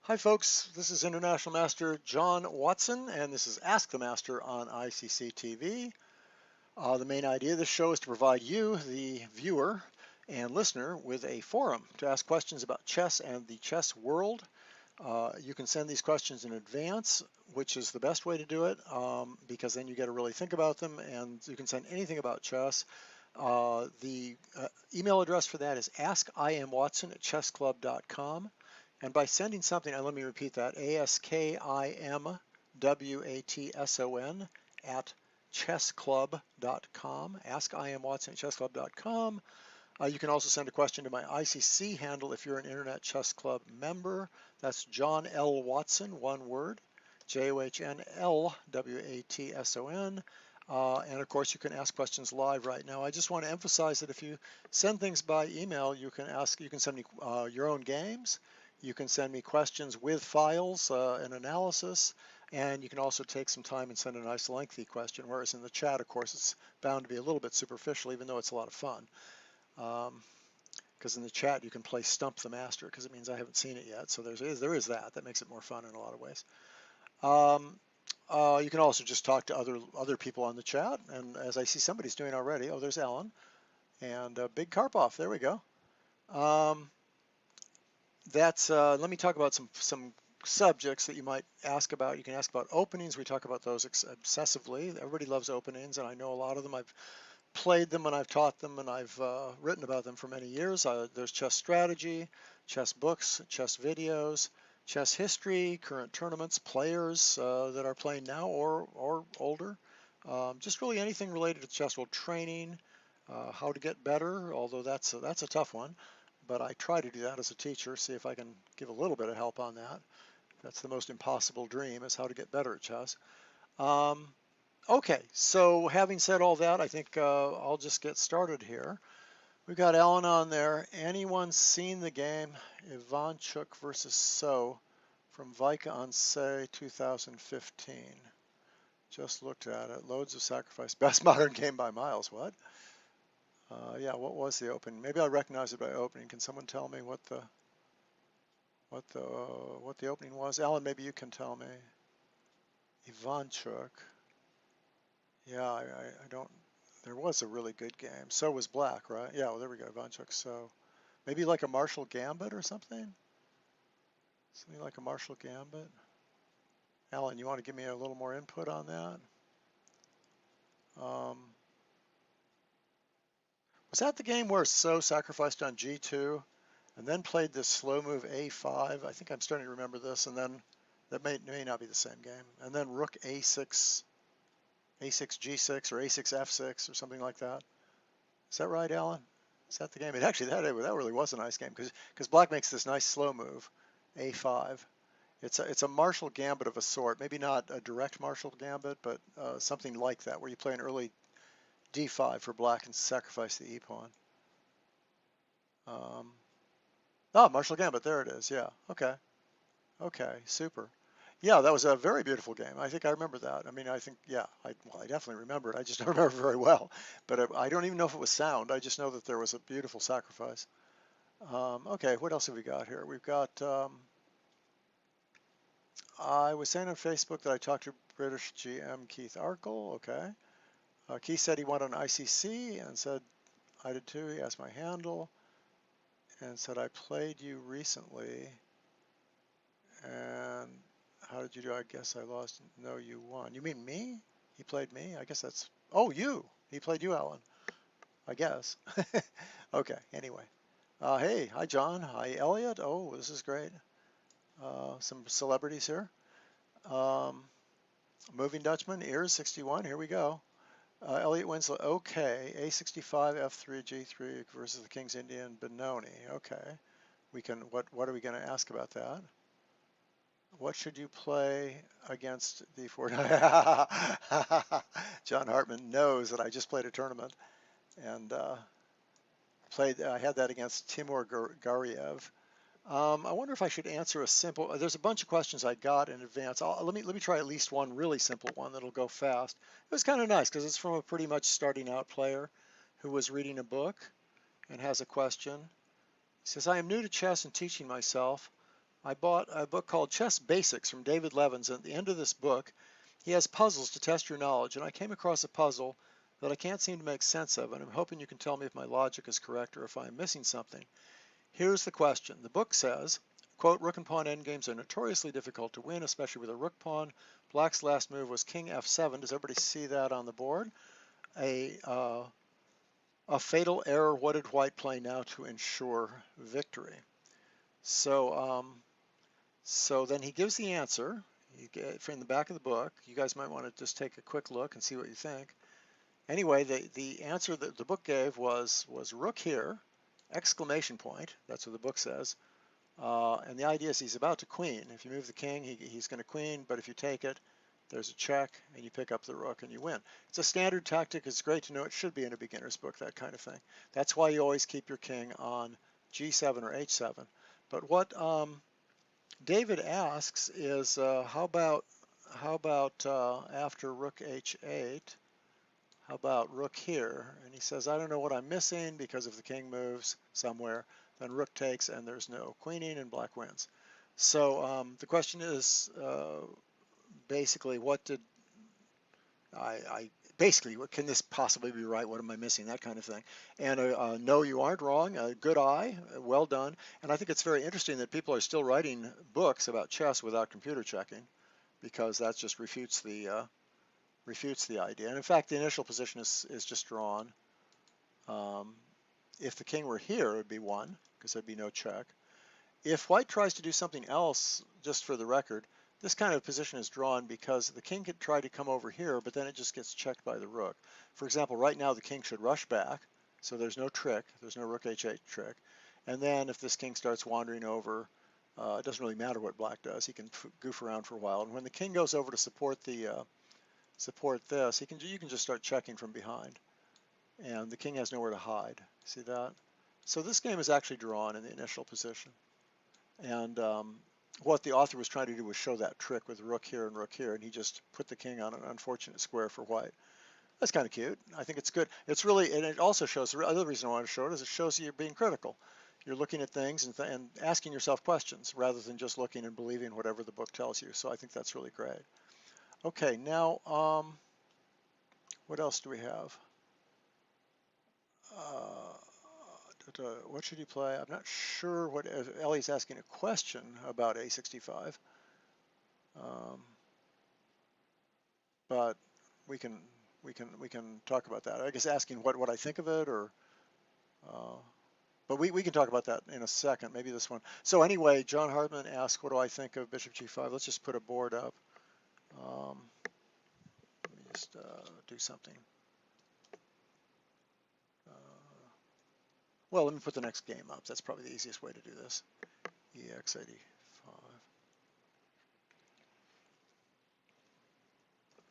Hi folks, this is International Master John Watson and this is Ask the Master on ICC TV. The main idea of this show is to provide you, the viewer and listener, with a forum to ask questions about chess and the chess world. You can send these questions in advance, which is the best way to do it because then you get to really think about them, and you can send anything about chess. The email address for that is askimwatson@chessclub.com. And by sending something, and let me repeat that, ASKIMWATSON at chessclub.com, askimwatson@chessclub.com. You can also send a question to my ICC handle if you're an Internet Chess Club member. That's John L. Watson, one word, JOHNLWATSON. And of course, you can ask questions live right now. I just want to emphasize that if you send things by email, you can send me your own games. You can send me questions with files and analysis, and you can also take some time and send a nice lengthy question, whereas in the chat, of course, it's bound to be a little bit superficial, even though it's a lot of fun. Because in the chat you can play Stump the Master, because it means I haven't seen it yet, so there is that. That makes it more fun in a lot of ways. You can also just talk to other people on the chat, and as I see somebody's doing already, oh, there's Alan, and Big Karpov, there we go. Let me talk about some subjects that you might ask about. You can ask about openings. We talk about those obsessively. Everybody loves openings, and I know a lot of them. I've played them and I've taught them and I've written about them for many years. There's chess strategy, chess books, chess videos, chess history, current tournaments, players that are playing now or older. Just really anything related to chess world training, how to get better, although that's a tough one. But I try to do that as a teacher, see if I can give a little bit of help on that. That's the most impossible dream, is how to get better at chess. Okay, so having said all that, I think I'll just get started here. We've got Alan on there. Anyone seen the game Ivanchuk versus So from Vika on Say 2015? Just looked at it. Loads of sacrifice. Best modern game by miles. What? Yeah, what was the opening? Maybe I recognize it by opening. Can someone tell me what the opening was? Alan, maybe you can tell me. Ivanchuk. Yeah, I don't. There was a really good game. So was Black, right? Yeah, well, there we go. Ivanchuk. So maybe like a Marshall Gambit or something. Something like a Marshall Gambit. Alan, you want to give me a little more input on that? Was that the game where So sacrificed on G2 and then played this slow move A5? I think I'm starting to remember this, and then that may not be the same game. And then Rook A6, A6 G6 or A6 F6 or something like that. Is that right, Alan? Is that the game? It actually that really was a nice game because Black makes this nice slow move, A5. It's a Marshall Gambit of a sort. Maybe not a direct Marshall Gambit, but something like that, where you play an early D5 for Black and sacrifice the E pawn. Oh, Marshall Gambit. There it is. Yeah. Okay. Okay. Super. Yeah, that was a very beautiful game. I think I remember that. I mean, I think, yeah, I definitely remember it. I just don't remember very well. But I don't even know if it was sound. I just know that there was a beautiful sacrifice. Okay, what else have we got here? We've got, I was saying on Facebook that I talked to British GM Keith Arkle. Okay. Keith said he went on ICC and said, I did too. He asked my handle and said, I played you recently. And how did you do? I guess I lost. No, you won. You mean me? He played me? I guess that's, oh, you. He played you, Alan. I guess. Okay, anyway. Hey, hi, John. Hi, Elliot. Oh, this is great. Some celebrities here. Moving Dutchman, Ears 61. Here we go. Elliot Winslow. Okay, A65, F3, G3 versus the King's Indian Benoni. Okay. We can. What are we going to ask about that? What should you play against the Ford? John Hartman knows that I just played a tournament and I had that against Timur Gariev. I wonder if I should answer a simple. There's a bunch of questions I got in advance. Let me try at least one really simple one that'll go fast. It was kind of nice because it's from a pretty much starting out player who was reading a book and has a question. He says, I am new to chess and teaching myself. I bought a book called Chess Basics from David Levins, and at the end of this book, he has puzzles to test your knowledge, and I came across a puzzle that I can't seem to make sense of, and I'm hoping you can tell me if my logic is correct or if I'm missing something. Here's the question. The book says, quote, rook and pawn endgames are notoriously difficult to win, especially with a rook pawn. Black's last move was king f7. Does everybody see that on the board? A fatal error. What did white play now to ensure victory? So then he gives the answer from the back of the book. You guys might want to just take a quick look and see what you think. Anyway, the answer that the book gave was rook here, exclamation point. That's what the book says. And the idea is he's about to queen. If you move the king, he's going to queen, but if you take it, there's a check, and you pick up the rook and you win. It's a standard tactic. It's great to know. It should be in a beginner's book, that kind of thing. That's why you always keep your king on g7 or h7. But what David asks is, how about after rook h8, how about rook here? And he says, I don't know what I'm missing, because if the king moves somewhere, then rook takes and there's no queening and black wins. So the question is basically, what did basically, what can this possibly be right? What am I missing? That kind of thing. And no, you aren't wrong. Good eye, well done. And I think it's very interesting that people are still writing books about chess without computer checking, because that just refutes the idea. And in fact, the initial position is just drawn. If the king were here, it would be 1, because there'd be no check. If white tries to do something else, just for the record, this kind of position is drawn because the king could try to come over here, but then it just gets checked by the rook. For example, right now the king should rush back, so there's no trick. There's no rook h8 trick. And then if this king starts wandering over, it doesn't really matter what black does. He can goof around for a while. And when the king goes over to support this, you can just start checking from behind. And the king has nowhere to hide. See that? So this game is actually drawn in the initial position. And what the author was trying to do was show that trick with rook here, and he just put the king on an unfortunate square for white. That's kind of cute. I think it's good. It's really, and it also shows, the other reason I want to show it is it shows you're being critical. You're looking at things and asking yourself questions rather than just looking and believing whatever the book tells you. So I think that's really great. Okay, now what else do we have? What should you play? I'm not sure what Ellie's asking a question about A65, but we can talk about that. I guess asking what I think of it, or but we can talk about that in a second. Maybe this one. So anyway, John Hartman asked, what do I think of Bishop G5? Let's just put a board up. Let me just do something. Well, let me put the next game up. That's probably the easiest way to do this. EX85.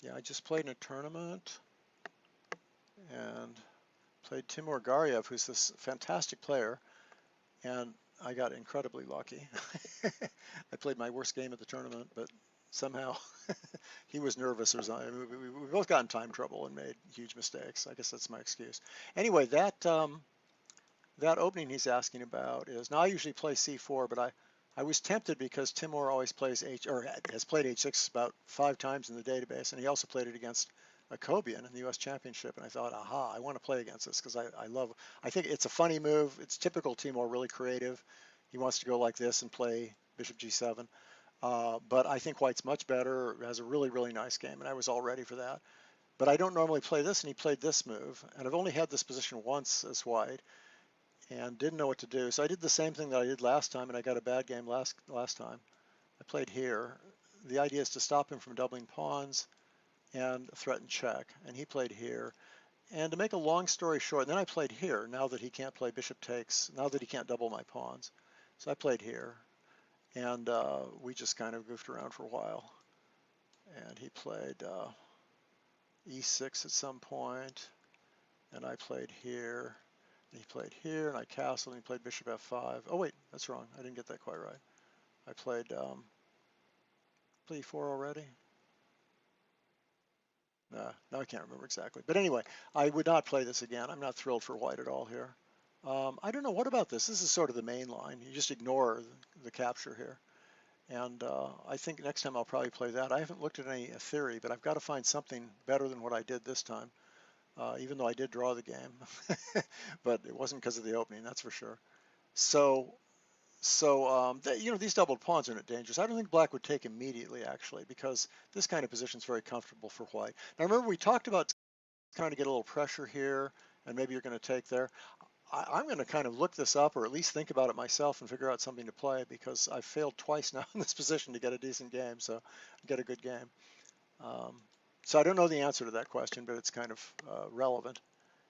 Yeah, I just played in a tournament and played Timur Gariev, who's this fantastic player, and I got incredibly lucky. I played my worst game at the tournament, but somehow he was nervous. We both got in time trouble and made huge mistakes. I guess that's my excuse. Anyway, that opening he's asking about is, now I usually play C4, but I was tempted because Timur always plays has played H6 about 5 times in the database, and he also played it against Akobian in the U.S. Championship, and I thought, aha, I want to play against this because I think it's a funny move. It's typical Timur, really creative. He wants to go like this and play Bishop G7, but I think White's much better, has a really, really nice game, and I was all ready for that. But I don't normally play this, and he played this move, and I've only had this position once as White, and didn't know what to do. So I did the same thing that I did last time, and I got a bad game last time. I played here. The idea is to stop him from doubling pawns and threaten check, and he played here. And to make a long story short, then I played here, now that he can't play bishop takes, now that he can't double my pawns. So I played here, and we just kind of goofed around for a while. And he played e6 at some point, and I played here. He played here, and I castled, and he played bishop f5. Oh wait, that's wrong. I didn't get that quite right. I played e4 already. No, I can't remember exactly. But anyway, I would not play this again. I'm not thrilled for White at all here. I don't know, what about this? This is sort of the main line. You just ignore the capture here. And I think next time I'll probably play that. I haven't looked at any theory, but I've got to find something better than what I did this time, even though I did draw the game. But it wasn't because of the opening, that's for sure. So, these doubled pawns are not dangerous. I don't think black would take immediately, actually, because this kind of position is very comfortable for white. Now, remember, we talked about trying to get a little pressure here, and maybe you're going to take there. I'm going to kind of look this up, or at least think about it myself and figure out something to play, because I've failed twice now in this position to get a decent game, so get a good game. Um, so I don't know the answer to that question, but it's kind of relevant.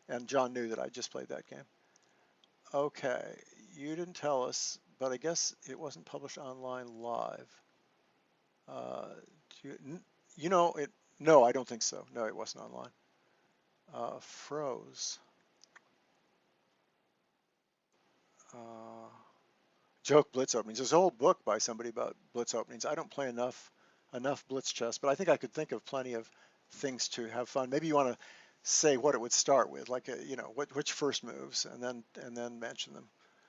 And John knew that I just played that game. Okay, you didn't tell us, but I guess it wasn't published online live. Uh, you know it? No, I don't think so. No, it wasn't online. Froze. Uh, Joke blitz openings. There's a whole book by somebody about blitz openings. I don't play enough blitz chess, but I think I could think of plenty of things to have fun. Maybe you want to say what it would start with, like which first moves, and then mention them.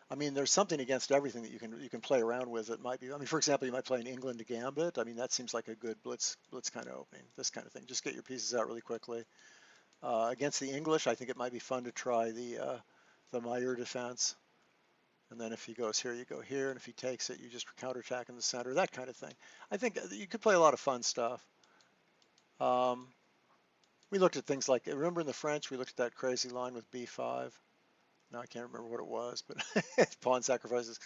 I mean, there's something against everything that you can play around with. It might be. I mean, for example, you might play an England Gambit. I mean, that seems like a good blitz kind of opening. This kind of thing. Just get your pieces out really quickly. Against the English, I think it might be fun to try the Meyer defense. And then if he goes here, you go here. And if he takes it, you just counterattack in the center, that kind of thing. I think you could play a lot of fun stuff. Um, we looked at things like, remember in the French, we looked at that crazy line with b5. Now I can't remember what it was, but pawn sacrifices.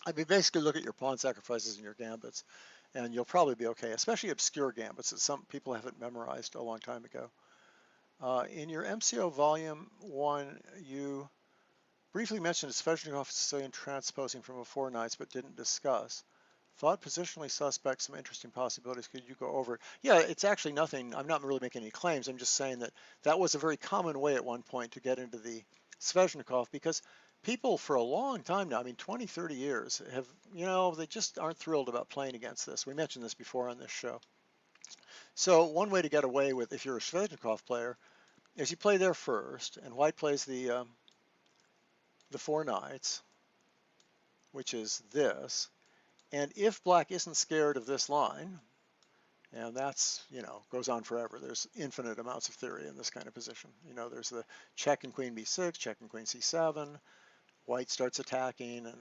I mean, basically look at your pawn sacrifices and your gambits, and you'll probably be okay, especially obscure gambits that some people haven't memorized a long time ago. In your MCO Volume 1, you briefly mentioned Sveshnikov Sicilian transposing from a four knights, but didn't discuss. Thought positionally suspect, some interesting possibilities. Could you go over it? Yeah, it's actually nothing. I'm not really making any claims. I'm just saying that that was a very common way at one point to get into the Sveshnikov, because people for a long time now, I mean 20, 30 years, have, they just aren't thrilled about playing against this. We mentioned this before on this show. So one way to get away with, if you're a Sveshnikov player, is you play there first, and white plays the four knights, which is this. And if black isn't scared of this line, and that's, goes on forever. There's infinite amounts of theory in this kind of position. There's the check and queen b6, check and queen c7, white starts attacking, and,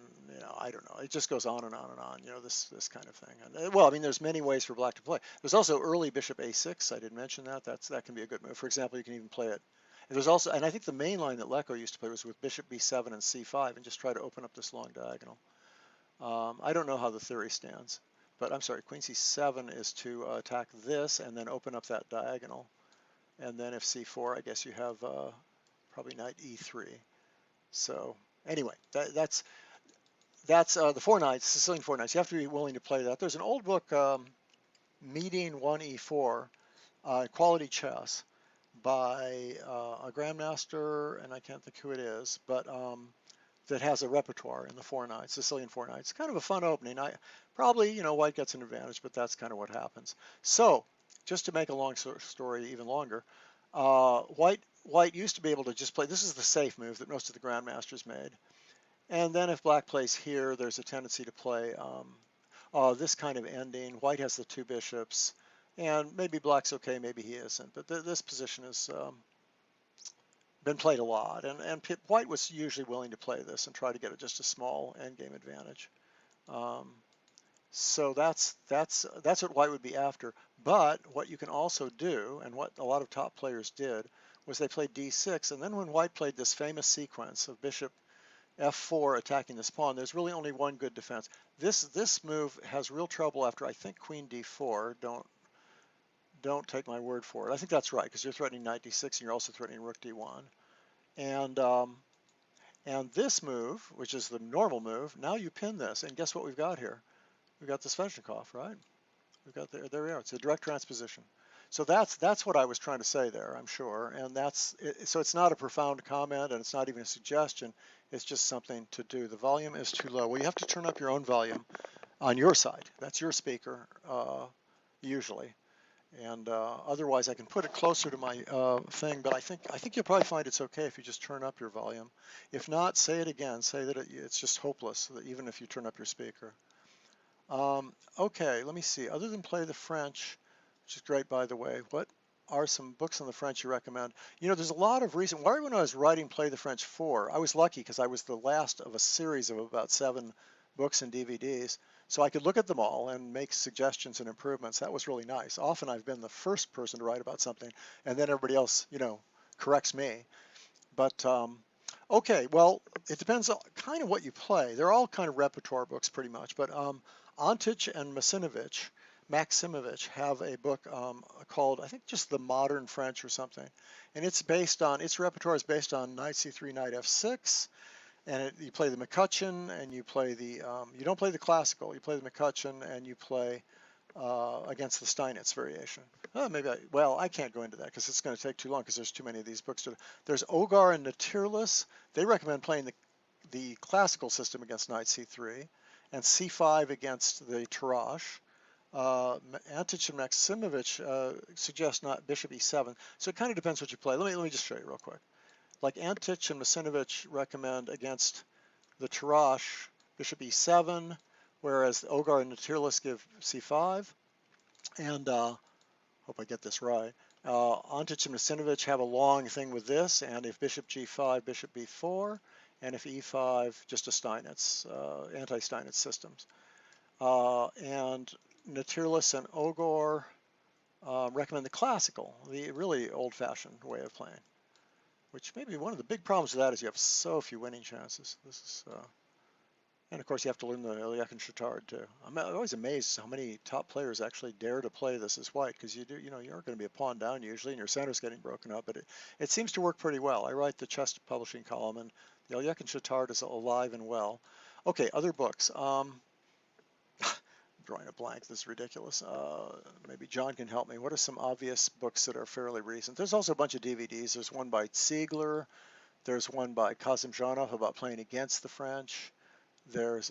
I don't know. It just goes on and on and on, this kind of thing. And, well, I mean, there's many ways for black to play. There's also early bishop a6. I didn't mention that. That can be a good move. For example, you can even play it. And there's also, and I think the main line that Lecco used to play was with bishop b7 and c5 and just try to open up this long diagonal. I don't know how the theory stands, but I'm sorry, queen c7 is to attack this and then open up that diagonal. And then if c4, I guess you have probably knight e3. So anyway, that's the four knights, Sicilian four knights. You have to be willing to play that. There's an old book, Meeting 1e4, Quality Chess, by a grandmaster, and I can't think who it is, but that has a repertoire in the four knights, Sicilian four knights. Kind of a fun opening. Probably, white gets an advantage, but that's kind of what happens. So, just to make a long story even longer, white used to be able to just play. This is the safe move that most of the grandmasters made. And then if black plays here, there's a tendency to play this kind of ending. White has the two bishops, and maybe black's okay, maybe he isn't. But this position has been played a lot, and white was usually willing to play this and try to get just a small endgame advantage. So that's what white would be after. But what you can also do, and what a lot of top players did, was they played d6, and then when white played this famous sequence of bishop f4 attacking this pawn, there's really only one good defense. This move has real trouble after, I think, queen d4. Don't take my word for it. I think that's right, because you're threatening knight d6 and you're also threatening rook d1. And this move, which is the normal move, now you pin this, and guess what we've got here? We've got the Sveshnikov, right? We've got there we are. It's a direct transposition. So that's what I was trying to say there, I'm sure. And so it's not a profound comment, and it's not even a suggestion. It's just something to do. The volume is too low. Well, you have to turn up your own volume on your side. That's your speaker, usually. And otherwise, I can put it closer to my thing. But I think you'll probably find it's okay if you just turn up your volume. If not, say it again. Say that it's just hopeless, that even if you turn up your speaker. Okay, let me see. Other than Play the French, which is great, by the way, what are some books on the French you recommend? You know, there's a lot of recent. Why when I was writing Play the French 4, I was lucky because I was the last of a series of about 7 books and DVDs. So I could look at them all and make suggestions and improvements. That was really nice. Often I've been the first person to write about something, and then everybody else, corrects me. But okay, well, it depends on kind of what you play. They're all kind of repertoire books pretty much. But Antich and Maximovich have a book called, I think, just The Modern French or something. And its repertoire is based on knight c3, knight f6. And you play the McCutcheon and you don't play the classical, you play the McCutcheon and you play against the Steinitz variation. Well, I can't go into that because it's going to take too long because there's too many of these books. There's Ogar and Natyrlis. They recommend playing the classical system against knight c3 and c5 against the Tarrasch. Antich and Maximovich suggest not bishop e7. So it kind of depends what you play. Let me just show you real quick. Like Antich and Maximovich recommend against the Tarrasch bishop e7, whereas Ogar and Natyrlis give c5. And hope I get this right. Antich and Maximovich have a long thing with this, and if bishop g5, bishop b4, and if e5, just a Steinitz, anti-Steinitz systems. And Natyrlis and Ogar recommend the classical, the really old-fashioned way of playing, which maybe one of the big problems with that is you have so few winning chances. And of course, you have to learn the Ilyak and Chittard too. I'm always amazed how many top players actually dare to play this as white, because you aren't going to be a pawn down usually, and your center's getting broken up. But it seems to work pretty well. I write the chess publishing column, and the Ilyak and Chittard is alive and well. Okay, other books. Drawing a blank. This is ridiculous. Maybe John can help me. What are some obvious books that are fairly recent? There's also a bunch of DVDs. There's one by Ziegler. There's one by Kazimzhanov about playing against the French. There's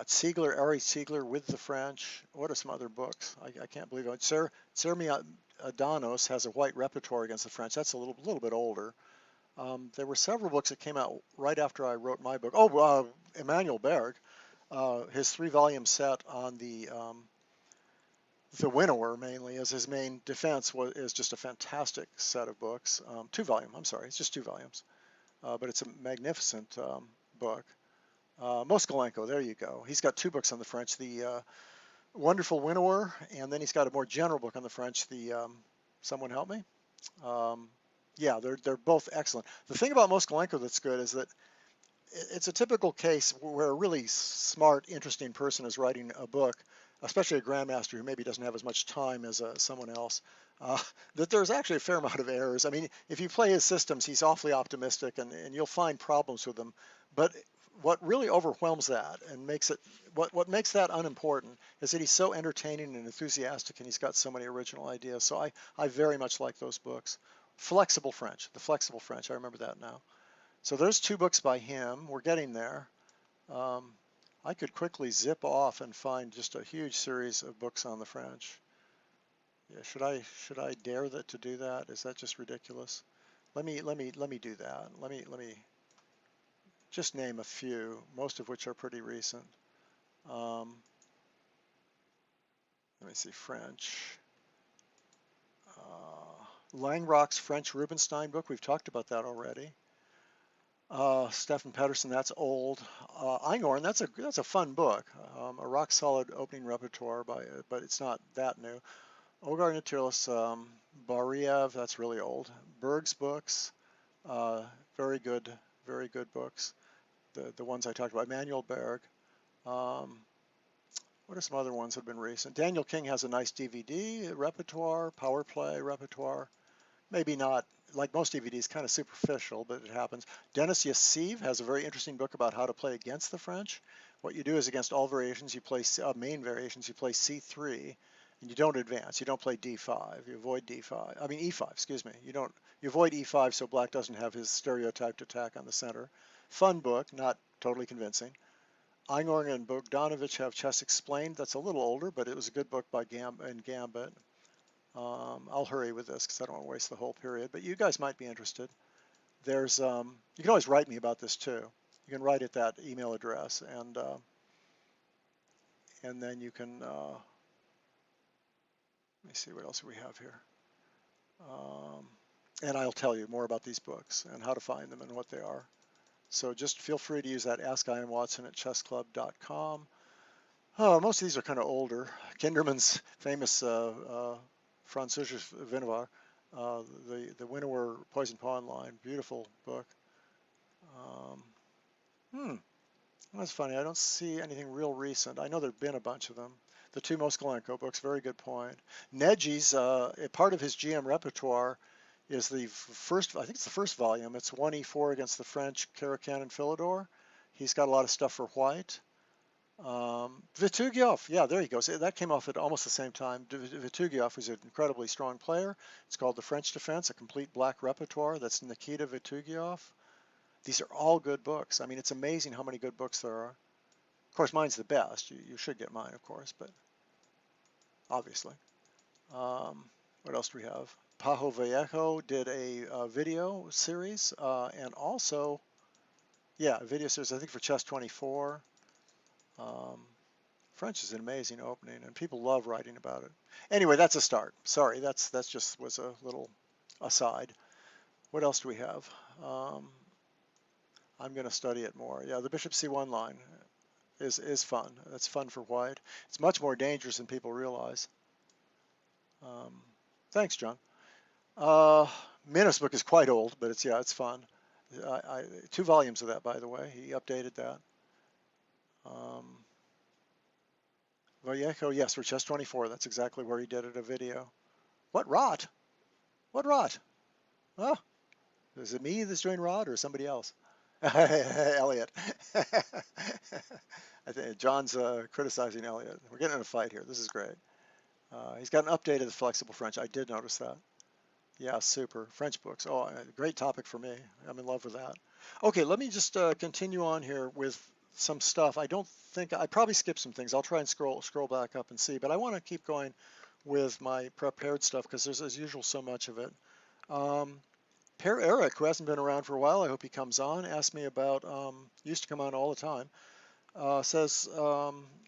Ziegler, Ari Ziegler with the French. What are some other books? I can't believe it. Tsermi Adanos has a white repertoire against the French. That's a little bit older. There were several books that came out right after I wrote my book. Oh, Emanuel Berg, his 3-volume set on the winnower mainly as his main defense is just a fantastic set of books. 2-volume, I'm sorry, it's just 2 volumes. But it's a magnificent book. Moskalenko, there you go. He's got 2 books on the French, the Wonderful Winnower, and then he's got a more general book on the French, the Someone Help Me? Yeah, they're both excellent. The thing about Moskalenko that's good is that it's a typical case where a really smart, interesting person is writing a book, especially a grandmaster who maybe doesn't have as much time as someone else, that there's actually a fair amount of errors. I mean, if you play his systems, he's awfully optimistic, and you'll find problems with them. But what really overwhelms that and makes it, what makes that unimportant is that he's so entertaining and enthusiastic, and he's got so many original ideas. So I very much like those books. Flexible French, the Flexible French, I remember that now. So there's 2 books by him. We're getting there. I could quickly zip off and find just a huge series of books on the French. Yeah, should I dare to do that? Is that just ridiculous? Let me do that. Let me just name a few, most of which are pretty recent. Let me see, French. Langrock's French Rubinstein book. We've talked about that already. Stefan Pedersen, that's old. Einhorn, that's a fun book. A rock solid opening repertoire but it's not that new. Ogar Natyrlis, Bariev, that's really old. Berg's books, very good books. The ones I talked about. Emanuel Berg. What are some other ones that have been recent? Daniel King has a nice DVD repertoire, power play repertoire. Maybe not, like most DVDs, kind of superficial, but it happens. Denis Yassiv has a very interesting book about how to play against the French. What you do is against all variations, you play main variations, you play c3, and you don't advance. You don't play d5. You avoid d5. I mean e5. Excuse me. You avoid e5 so black doesn't have his stereotyped attack on the center. Fun book, not totally convincing. Einhorn and Bogdanovich have Chess Explained. That's a little older, but it was a good book by Gambit. I'll hurry with this because I don't want to waste the whole period, but you guys might be interested. There's, you can always write me about this too. You can write at that email address, and and then you can, let me see what else we have here. And I'll tell you more about these books and how to find them and what they are. So just feel free to use that Ask Ian Watson at chessclub.com. Oh, most of these are kind of older. Kinderman's famous Französisches Wiener, the Winnower Poison Pawn line, beautiful book. That's funny. I don't see anything real recent. I know there've been a bunch of them. The two Moskalenko books, very good point. Neji's, part of his GM repertoire is the first, I think it's the first volume. It's 1E4 against the French, Caracan and Philidor. He's got a lot of stuff for white. Vitugiov, yeah, there you go. So that came off at almost the same time. Vitugiov was an incredibly strong player. It's called The French Defense, a complete black repertoire. That's Nikita Vitugiov. These are all good books. I mean, it's amazing how many good books there are. Of course, mine's the best. You should get mine, of course, but obviously. What else do we have? Pajo Vallejo did a video series, and also, yeah, a video series, I think, for Chess24. French is an amazing opening, and people love writing about it. Anyway, that's a start. Sorry, that's just was a little aside. What else do we have? I'm going to study it more. Yeah, the Bishop C1 line is fun. That's fun for white. It's much more dangerous than people realize. Thanks, John. Minos book is quite old, but it's fun. 2 volumes of that, by the way. He updated that. Vallejo, yes, for Chess24. That's exactly where he did it, a video. What rot? What rot? Oh, is it me that's doing rot or somebody else? Elliot. I think John's criticizing Elliot. We're getting in a fight here. This is great. He's got an update of the flexible French. I did notice that. Yeah, super. French books. Oh, great topic for me. I'm in love with that. Okay, let me just continue on here with some stuff. I don't think I probably skipped some things. I'll try and scroll back up and see, but I want to keep going with my prepared stuff because there's, as usual, so much of it. Per Eric, who hasn't been around for a while, I hope he comes on, asked me about, used to come on all the time, says,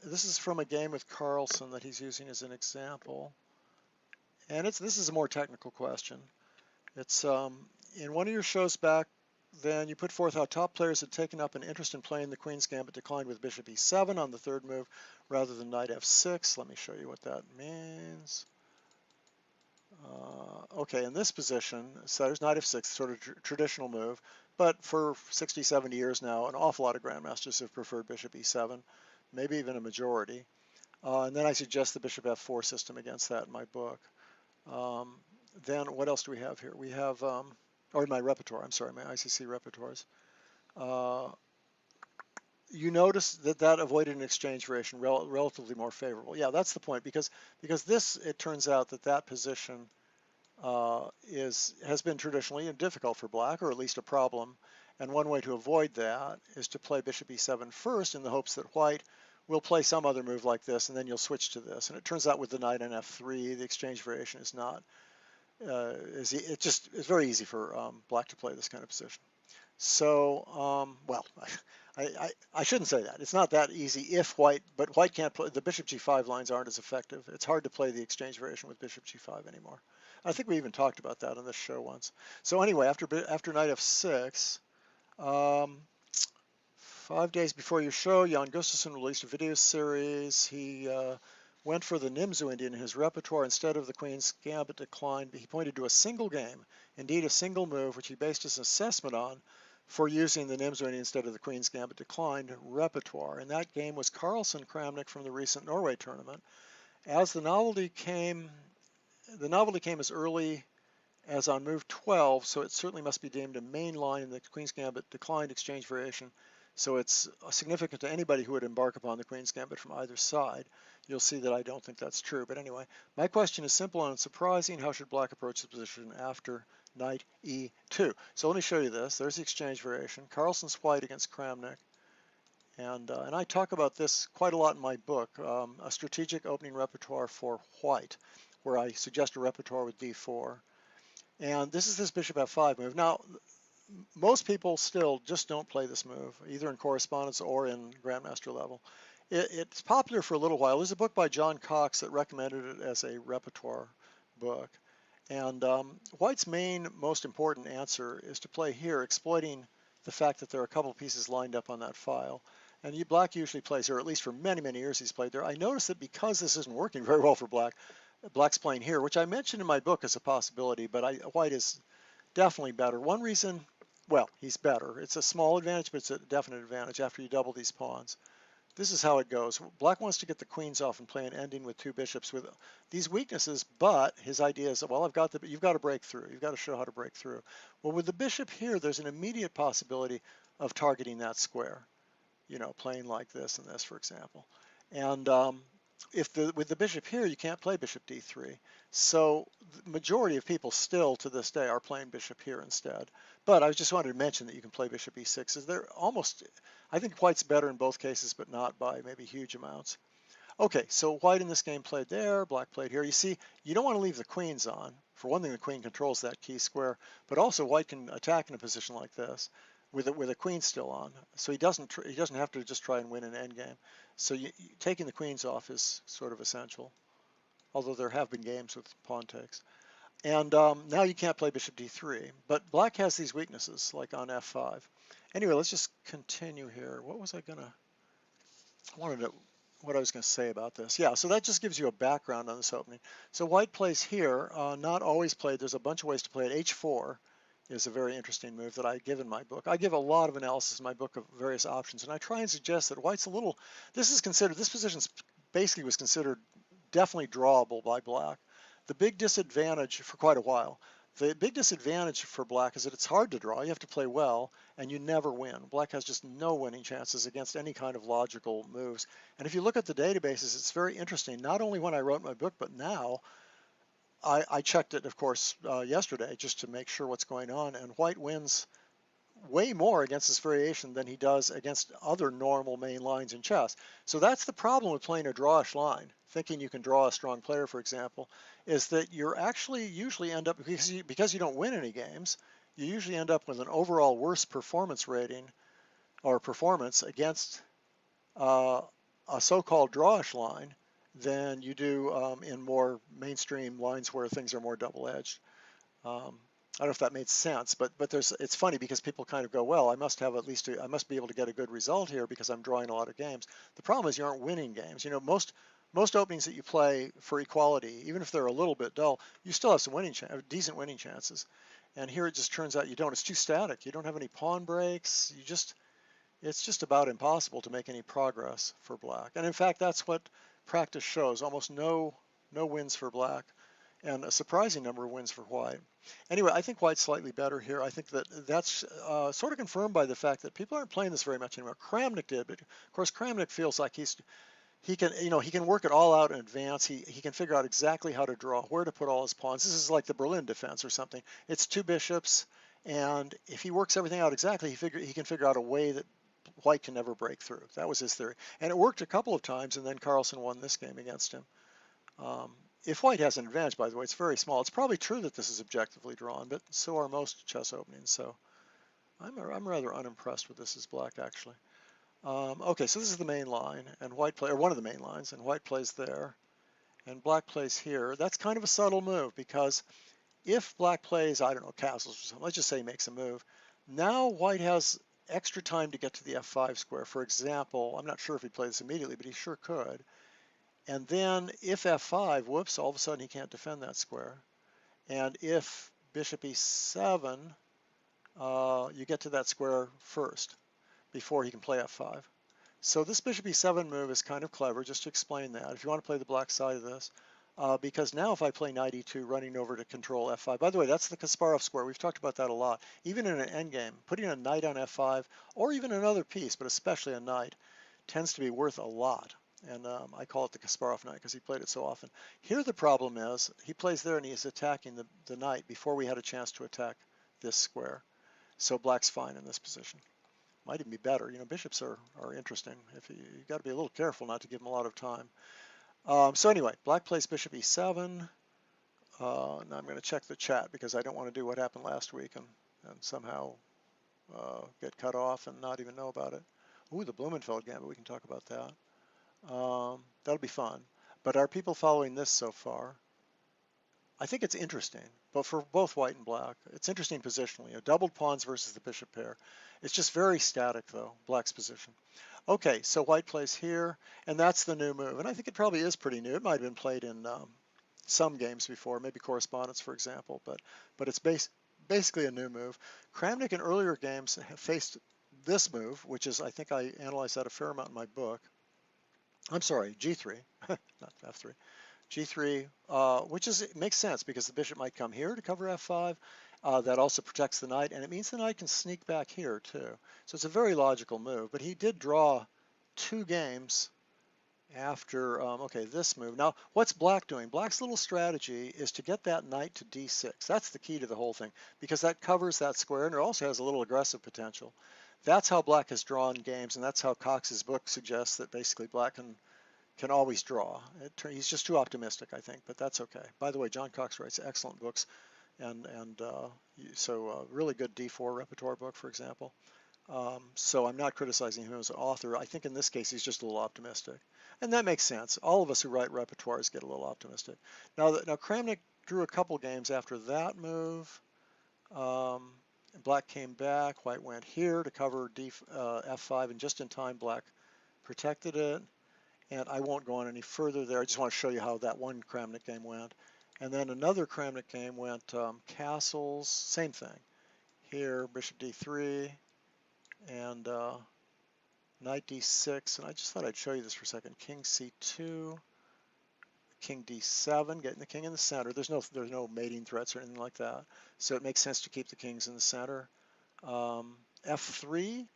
this is from a game with Carlsen that he's using as an example. And this is a more technical question. It's in one of your shows back then you put forth how top players had taken up an interest in playing the Queen's Gambit declined with Bishop E7 on the third move rather than Knight F6. Let me show you what that means. Okay, in this position, Setter's Knight F6, sort of traditional move, but for 60, 70 years now, an awful lot of grandmasters have preferred Bishop E7, maybe even a majority. And then I suggest the Bishop F4 system against that in my book. Then what else do we have here? We have, or in my repertoire, I'm sorry, my ICC repertoires. You notice that avoided an exchange variation relatively more favorable. Yeah, that's the point, because this, it turns out that position has been traditionally difficult for black, or at least a problem. And one way to avoid that is to play Bishop E7 first in the hopes that white will play some other move like this, and then you'll switch to this. And it turns out with the knight on F3, the exchange variation is not, it's very easy for black to play this kind of position. So, well, I shouldn't say that. It's not that easy if white, but white can't play, the Bishop G5 lines aren't as effective. It's hard to play the exchange variation with Bishop G5 anymore. I think we even talked about that on this show once. So anyway, after Knight F6, 5 days before your show, Jan Gustafsson released a video series. He went for the Nimzo Indian in his repertoire instead of the Queen's Gambit declined. He pointed to a single game, indeed a single move, which he based his assessment on for using the Nimzo Indian instead of the Queen's Gambit declined repertoire. And that game was Carlsen Kramnik from the recent Norway tournament. As the novelty came as early as on move 12, so it certainly must be deemed a main line in the Queen's Gambit declined exchange variation. So it's significant to anybody who would embark upon the Queen's Gambit from either side. You'll see that I don't think that's true. But anyway, my question is simple and unsurprising. How should black approach the position after Knight E2? So let me show you this. There's the exchange variation. Carlsen's white against Kramnik. And I talk about this quite a lot in my book, A Strategic Opening Repertoire for White, where I suggest a repertoire with D4. And this is this Bishop F5 move. Now, most people still just don't play this move, either in correspondence or in grandmaster level. It's popular for a little while. There's a book by John Cox that recommended it as a repertoire book. And White's main, most important answer is to play here, exploiting the fact that there are a couple pieces lined up on that file. And Black usually plays here, at least for many, many years he's played there. I noticed that because this isn't working very well for Black, Black's playing here, which I mentioned in my book as a possibility, but White is definitely better. One reason, well, he's better. It's a small advantage, but it's a definite advantage after you double these pawns. This is how it goes. Black wants to get the queens off and play an ending with two bishops with these weaknesses, but his idea is, well, you've got to break through. You've got to show how to break through. Well, with the bishop here, there's an immediate possibility of targeting that square, playing like this and this, for example. And with the bishop here, you can't play bishop d3. So the majority of people still to this day are playing bishop here instead. But I just wanted to mention that you can play bishop e6. They're almost, I think White's better in both cases, but not by maybe huge amounts. Okay, so White in this game played there, Black played here. You see, you don't want to leave the queens on. For one thing, the queen controls that key square, but also White can attack in a position like this with a queen still on. So he doesn't have to just try and win an endgame. So taking the queens off is sort of essential, although there have been games with pawn takes. And now you can't play bishop d3, but Black has these weaknesses, like on f5. Anyway, let's just continue here. What was I gonna? I wanted to. What I was going to say about this. Yeah, so that just gives you a background on this opening. So White plays here, not always played. There's a bunch of ways to play it. H4 is a very interesting move that I give in my book. I give a lot of analysis in my book of various options, and I try and suggest that White's a little, this position basically was considered definitely drawable by Black. The big disadvantage for quite a while, the big disadvantage for Black is that it's hard to draw. You have to play well, and you never win. Black has just no winning chances against any kind of logical moves. And if you look at the databases, it's very interesting. Not only when I wrote my book, but now, I checked it, of course, yesterday just to make sure what's going on, and White wins way more against this variation than he does against other normal main lines in chess. So that's the problem with playing a drawish line, thinking you can draw a strong player, for example, is that you're actually usually end up, because you don't win any games, you usually end up with an overall worse performance rating or performance against a so-called drawish line than you do in more mainstream lines where things are more double-edged. I don't know if that made sense, but it's funny because people kind of go, well, I must be able to get a good result here because I'm drawing a lot of games. The problem is you aren't winning games. Most openings that you play for equality, even if they're a little bit dull, you still have some decent winning chances. And here it just turns out you don't. It's too static. You don't have any pawn breaks. It's just about impossible to make any progress for Black. And in fact, that's what practice shows. Almost no wins for Black, and a surprising number of wins for White. Anyway, I think White's slightly better here. I think that's sort of confirmed by the fact that people aren't playing this very much anymore. Kramnik did, but of course Kramnik feels like he can work it all out in advance. He can figure out exactly how to draw, where to put all his pawns. This is like the Berlin defense or something. It's two bishops, and if he works everything out exactly, he can figure out a way that White can never break through. That was his theory, and it worked a couple of times, and then Carlsen won this game against him. If White has an advantage, by the way, it's very small. It's probably true that this is objectively drawn, but so are most chess openings. So I'm rather unimpressed with this as Black, actually. Okay, so this is the main line, and or one of the main lines, and White plays there, and Black plays here. That's kind of a subtle move because if Black plays, I don't know, castles or something, let's just say he makes a move, now White has extra time to get to the f5 square. For example, I'm not sure if he plays this immediately, but he sure could. And then if f5, whoops, all of a sudden he can't defend that square. And if bishop e7, you get to that square first before he can play f5. So this bishop e7 move is kind of clever, just to explain that, if you want to play the Black side of this. Because now if I play knight e2, running over to control f5, by the way, that's the Kasparov square. We've talked about that a lot. Even in an endgame, putting a knight on f5, or even another piece, but especially a knight, tends to be worth a lot. And I call it the Kasparov knight because he played it so often. Here the problem is he plays there and he's attacking the knight before we had a chance to attack this square. So Black's fine in this position. Might even be better. Bishops are interesting. You've got to be a little careful not to give them a lot of time. So anyway, Black plays bishop e7. Now I'm going to check the chat because I don't want to do what happened last week and somehow get cut off and not even know about it. Ooh, the Blumenfeld gambit. We can talk about that. That'll be fun. But are people following this so far? I think it's interesting, but for both white and black, it's interesting positionally. A doubled pawns versus the bishop pair. It's just very static though, black's position. Okay, so white plays here, and that's the new move. And I think it probably is pretty new. It might have been played in some games before, maybe correspondence, for example, but it's basically a new move. Kramnik in earlier games have faced this move, which is, I think I analyzed that a fair amount in my book. I'm sorry, G3, not F3. G3, which is, it makes sense because the bishop might come here to cover F5. That also protects the knight, and it means the knight can sneak back here too. So it's a very logical move, but he did draw 2 games after, okay, this move. Now, what's black doing? Black's little strategy is to get that knight to D6. That's the key to the whole thing, because that covers that square, and it also has a little aggressive potential. That's how black has drawn games, and that's how Cox's book suggests that basically black can always draw. He's just too optimistic, I think, but that's okay. By the way, John Cox writes excellent books, and so really good D4 repertoire book, for example. So I'm not criticizing him as an author. I think in this case he's just a little optimistic, and that makes sense. All of us who write repertoires get a little optimistic. Now Kramnik drew a couple games after that move. Black came back. White went here to cover F5, and just in time Black protected it. And I won't go on any further there. I just want to show you how that one Kramnik game went. And then another Kramnik game went castles, same thing. Here, bishop d3, and knight d6. And I just thought I'd show you this for a second. King c2, king d7, getting the king in the center. There's no mating threats or anything like that. So it makes sense to keep the kings in the center. F3,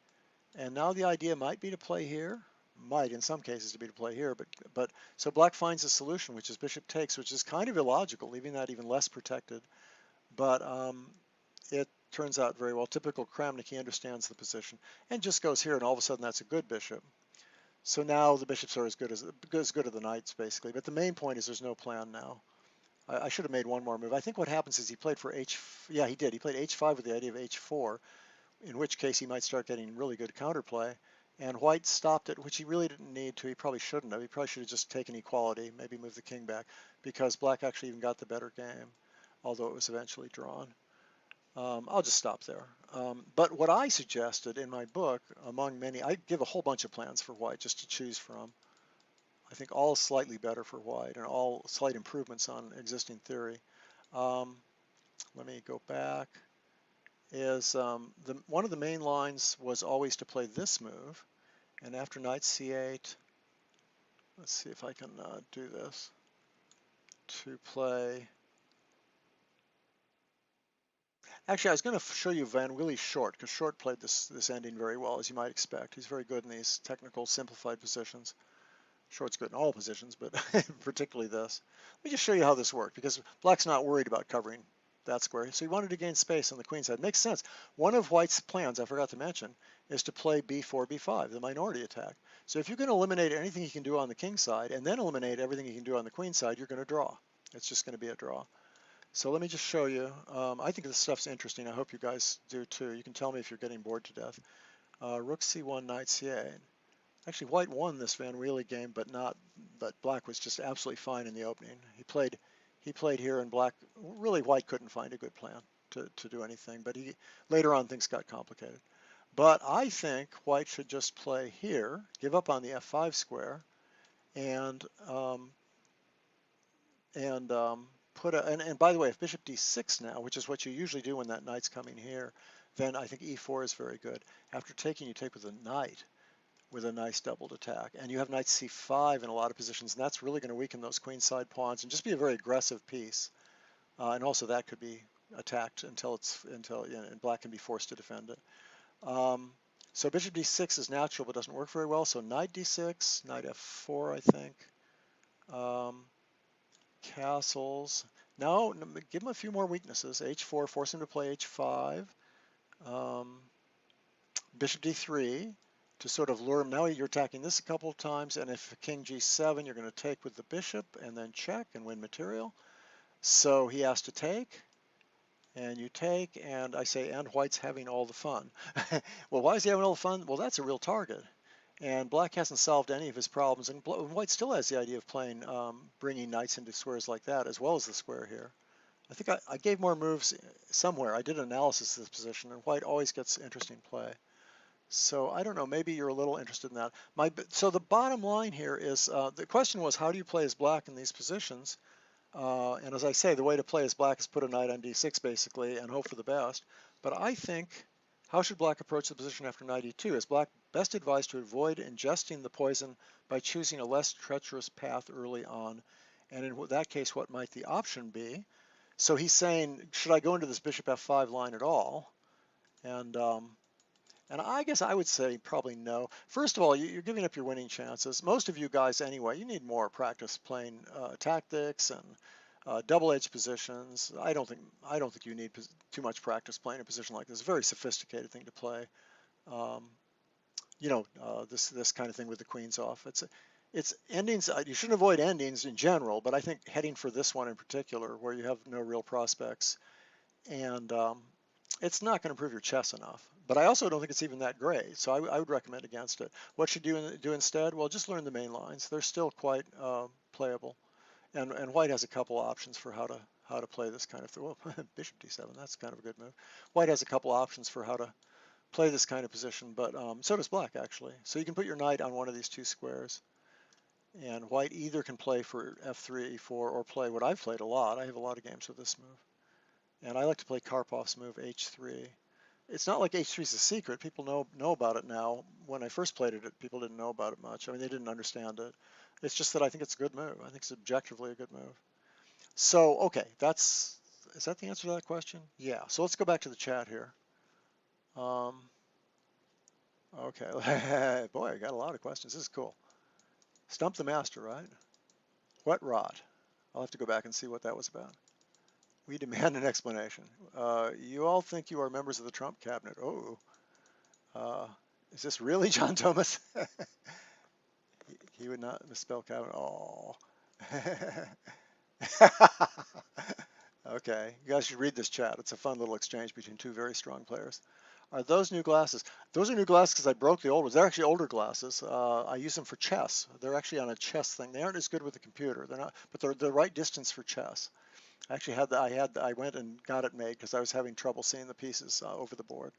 and now the idea might be to play here. Might in some cases to be to play here, but so black finds a solution, which is bishop takes, which is kind of illogical, leaving that even less protected. But it turns out very well. Typical Kramnik, he understands the position and just goes here, and all of a sudden that's a good bishop. So now the bishops are as good as the knights basically. But the main point is there's no plan now. I should have made one more move. I think what happens is he played for yeah, he did. He played h5 with the idea of h4, in which case he might start getting really good counterplay. And white stopped it, which he really didn't need to. He probably shouldn't have. He probably should have just taken equality, maybe moved the king back, because black actually even got the better game, although it was eventually drawn. I'll just stop there. But what I suggested in my book, among many, I give a whole bunch of plans for white just to choose from. I think all slightly better for white and all slight improvements on existing theory. Let me go back. One of the main lines was always to play this move, and after knight c8, let's see if I can do this, to play. Actually, I was going to show you Van Willy Short, because Short played this ending very well, as you might expect. He's very good in these technical simplified positions. Short's good in all positions, but particularly this. Let me just show you how this worked, because black's not worried about covering that square. So he wanted to gain space on the queen side. Makes sense. One of white's plans, I forgot to mention, is to play b4, b5, the minority attack. So if you can eliminate anything he can do on the king side and then eliminate everything he can do on the queen side, you're going to draw. It's just going to be a draw. So let me just show you. I think this stuff's interesting. I hope you guys do too. You can tell me if you're getting bored to death. Rook c1, knight c8. Actually, white won this Van Willy game, but black was just absolutely fine in the opening. He played here, and black, really white couldn't find a good plan to do anything. But later on things got complicated. But I think white should just play here, give up on the f5 square, and by the way, if bishop d6 now, which is what you usually do when that knight's coming here, then I think e4 is very good. After taking, you take with a knight, with a nice doubled attack. And you have knight c5 in a lot of positions, and that's really going to weaken those queenside pawns and just be a very aggressive piece. And also that could be attacked until and black can be forced to defend it. So bishop d6 is natural but doesn't work very well. So knight d6, knight f4, I think. Castles. Now give him a few more weaknesses. h4, force him to play h5. Bishop d3 to sort of lure him. Now you're attacking this a couple of times, and if king g7, you're going to take with the bishop and then check and win material. So he has to take, and you take, and I say, and white's having all the fun. Well, why is he having all the fun? Well, that's a real target. And black hasn't solved any of his problems, and white still has the idea of playing, bringing knights into squares like that, as well as the square here. I think I gave more moves somewhere. I did an analysis of this position, and white always gets interesting play. So I don't know, maybe you're a little interested in that. So the bottom line here is, the question was, how do you play as black in these positions? And as I say, the way to play as black is put a knight on d6 basically and hope for the best. But I think, how should black approach the position after knight e2? Is black best advised to avoid ingesting the poison by choosing a less treacherous path early on? And in that case, what might the option be? So he's saying, should I go into this bishop f5 line at all? And I guess I would say probably no. First of all, you're giving up your winning chances. Most of you guys anyway, you need more practice playing tactics and double-edged positions. I don't think you need too much practice playing a position like this. It's a very sophisticated thing to play. Um, this kind of thing with the queens off. It's endings. You shouldn't avoid endings in general, but I think heading for this one in particular, where you have no real prospects, and it's not going to improve your chess enough. But I also don't think it's even that great, so I would recommend against it. What should you do instead? Well, just learn the main lines. They're still quite playable, and white has a couple options for how to play this kind of thing. Well, bishop d7, that's kind of a good move. White has a couple options for how to play this kind of position, but so does black actually. So you can put your knight on one of these two squares, and white either can play for f3, e4, or play what I've played a lot. I have a lot of games with this move. And I like to play Karpov's move h3. It's not like h3 is a secret. People know about it now. When I first played it, people didn't know about it much. I mean, they didn't understand it. It's just that I think it's a good move. I think it's objectively a good move. So, okay, is that the answer to that question? Yeah, so let's go back to the chat here. Okay, boy, I got a lot of questions. This is cool. Stump the master, right? What rot? I'll have to go back and see what that was about. We demand an explanation. You all think you are members of the Trump cabinet. Oh, is this really John Thomas? He would not misspell cabinet. Oh. Okay, you guys should read this chat. It's a fun little exchange between two very strong players. Are those new glasses? Those are new glasses because I broke the old ones. They're actually older glasses. I use them for chess. They're actually on a chess thing. They aren't as good with the computer. They're not, but they're the right distance for chess. I actually I went and got it made because I was having trouble seeing the pieces over the board.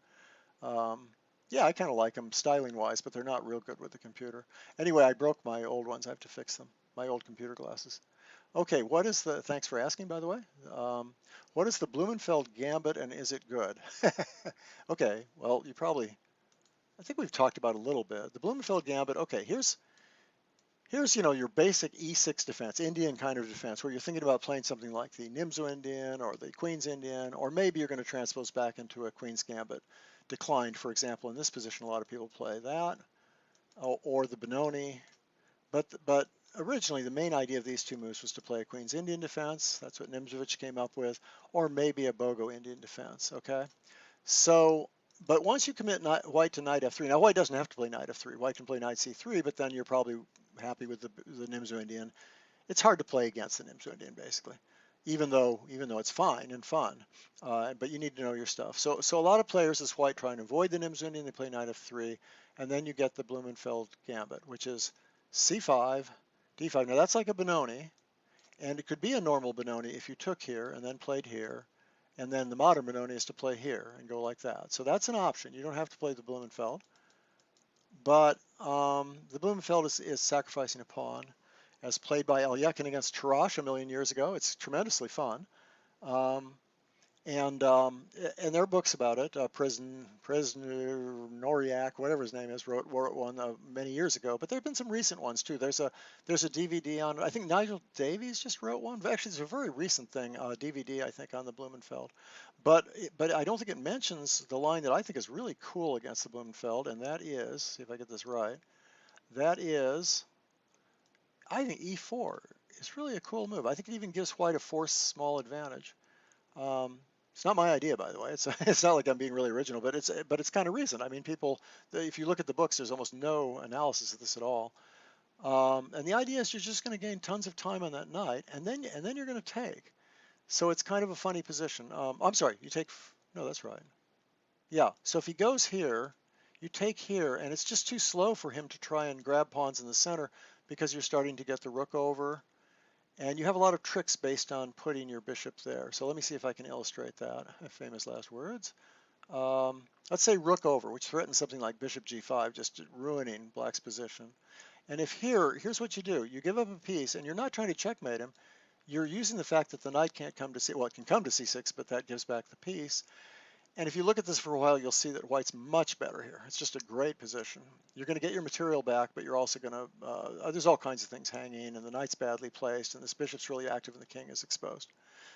Yeah, I kind of like them styling wise, but they're not real good with the computer. Anyway, I broke my old ones. I have to fix them. My old computer glasses. Okay, thanks for asking, by the way. What is the Blumenfeld gambit and is it good? Okay, well, I think we've talked about it a little bit. The Blumenfeld gambit, okay, here's your basic e6 defense, Indian kind of defense, where you're thinking about playing something like the Nimzo Indian or the Queen's Indian, or maybe you're going to transpose back into a Queen's Gambit declined, for example. In this position, a lot of people play that, or the Benoni. But originally, the main idea of these two moves was to play a Queen's Indian defense. That's what Nimzovich came up with, or maybe a Bogo Indian defense, okay? So, but once you commit white to knight f3, now white doesn't have to play knight f3. White can play knight c3, but then you're probably happy with the Nimzo Indian. It's hard to play against the Nimzo Indian, basically, even though it's fine and fun. But you need to know your stuff. So a lot of players as white try and avoid the Nimzo Indian. They play knight f3, and then you get the Blumenfeld gambit, which is c5, d5. Now that's like a Benoni, and it could be a normal Benoni if you took here and then played here. And then the modern Benoni is to play here and go like that. So that's an option. You don't have to play the Blumenfeld. But the Blumenfeld is sacrificing a pawn, as played by Alekhine against Tarrasch a million years ago. It's tremendously fun. And there are books about it. Prisoner Noriak, whatever his name is, wrote one many years ago. But there have been some recent ones too. There's a DVD on. I think Nigel Davies just wrote one. Actually, it's a very recent thing, DVD I think on the Blumenfeld. But I don't think it mentions the line that I think is really cool against the Blumenfeld, and that is, see if I get this right. That is, I think e4 is really a cool move. I think it even gives white a forced small advantage. It's not my idea, by the way. It's not like I'm being really original, but it's kind of recent. I mean, if you look at the books, there's almost no analysis of this at all. And the idea is you're just going to gain tons of time on that knight, and then you're going to take. So it's kind of a funny position. I'm sorry, you take. No, that's right. Yeah. So if he goes here, you take here, and it's just too slow for him to try and grab pawns in the center because you're starting to get the rook over. And you have a lot of tricks based on putting your bishop there. So let me see if I can illustrate that. Famous last words. Let's say rook over, which threatens something like bishop g5, just ruining black's position. And if here's what you do. You give up a piece, and you're not trying to checkmate him. You're using the fact that the knight can't come to c, well, it can come to c6, but that gives back the piece. And if you look at this for a while, you'll see that white's much better here. It's just a great position. You're going to get your material back, but you're also going to, there's all kinds of things hanging, and the knight's badly placed, and this bishop's really active, and the king is exposed.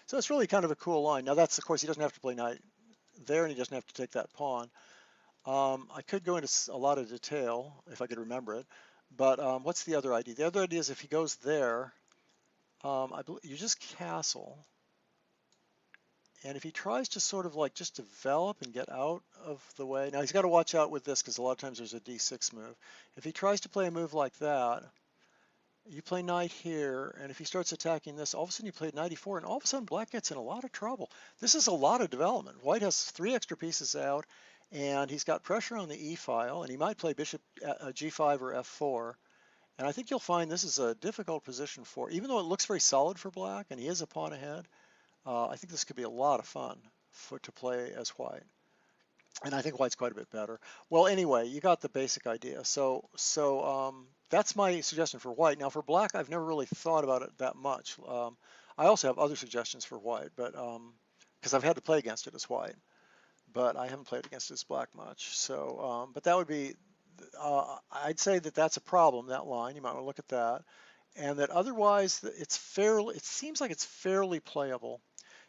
So it's really kind of a cool line. Now that's, of course, he doesn't have to play knight there, and he doesn't have to take that pawn. I could go into a lot of detail if I could remember it, but what's the other idea? The other idea is if he goes there, I believe you just castle, and if he tries to sort of like just develop and get out of the way, now he's got to watch out with this because a lot of times there's a d6 move. If he tries to play a move like that, you play knight here, and if he starts attacking this, all of a sudden you play knight e4, and all of a sudden black gets in a lot of trouble. This is a lot of development. White has 3 extra pieces out, and he's got pressure on the e file, and he might play bishop g5 or f4. And I think you'll find this is a difficult position for, even though it looks very solid for black, and he is a pawn ahead, I think this could be a lot of fun to play as white. And I think white's quite a bit better. Well, anyway, you got the basic idea. So that's my suggestion for white. Now for black, I've never really thought about it that much. I also have other suggestions for white, but because I've had to play against it as white, but I haven't played against it as black much. So, but that would be, I'd say that that's a problem, that line. You might want to look at that. And that otherwise, it's fairly, it seems like it's fairly playable.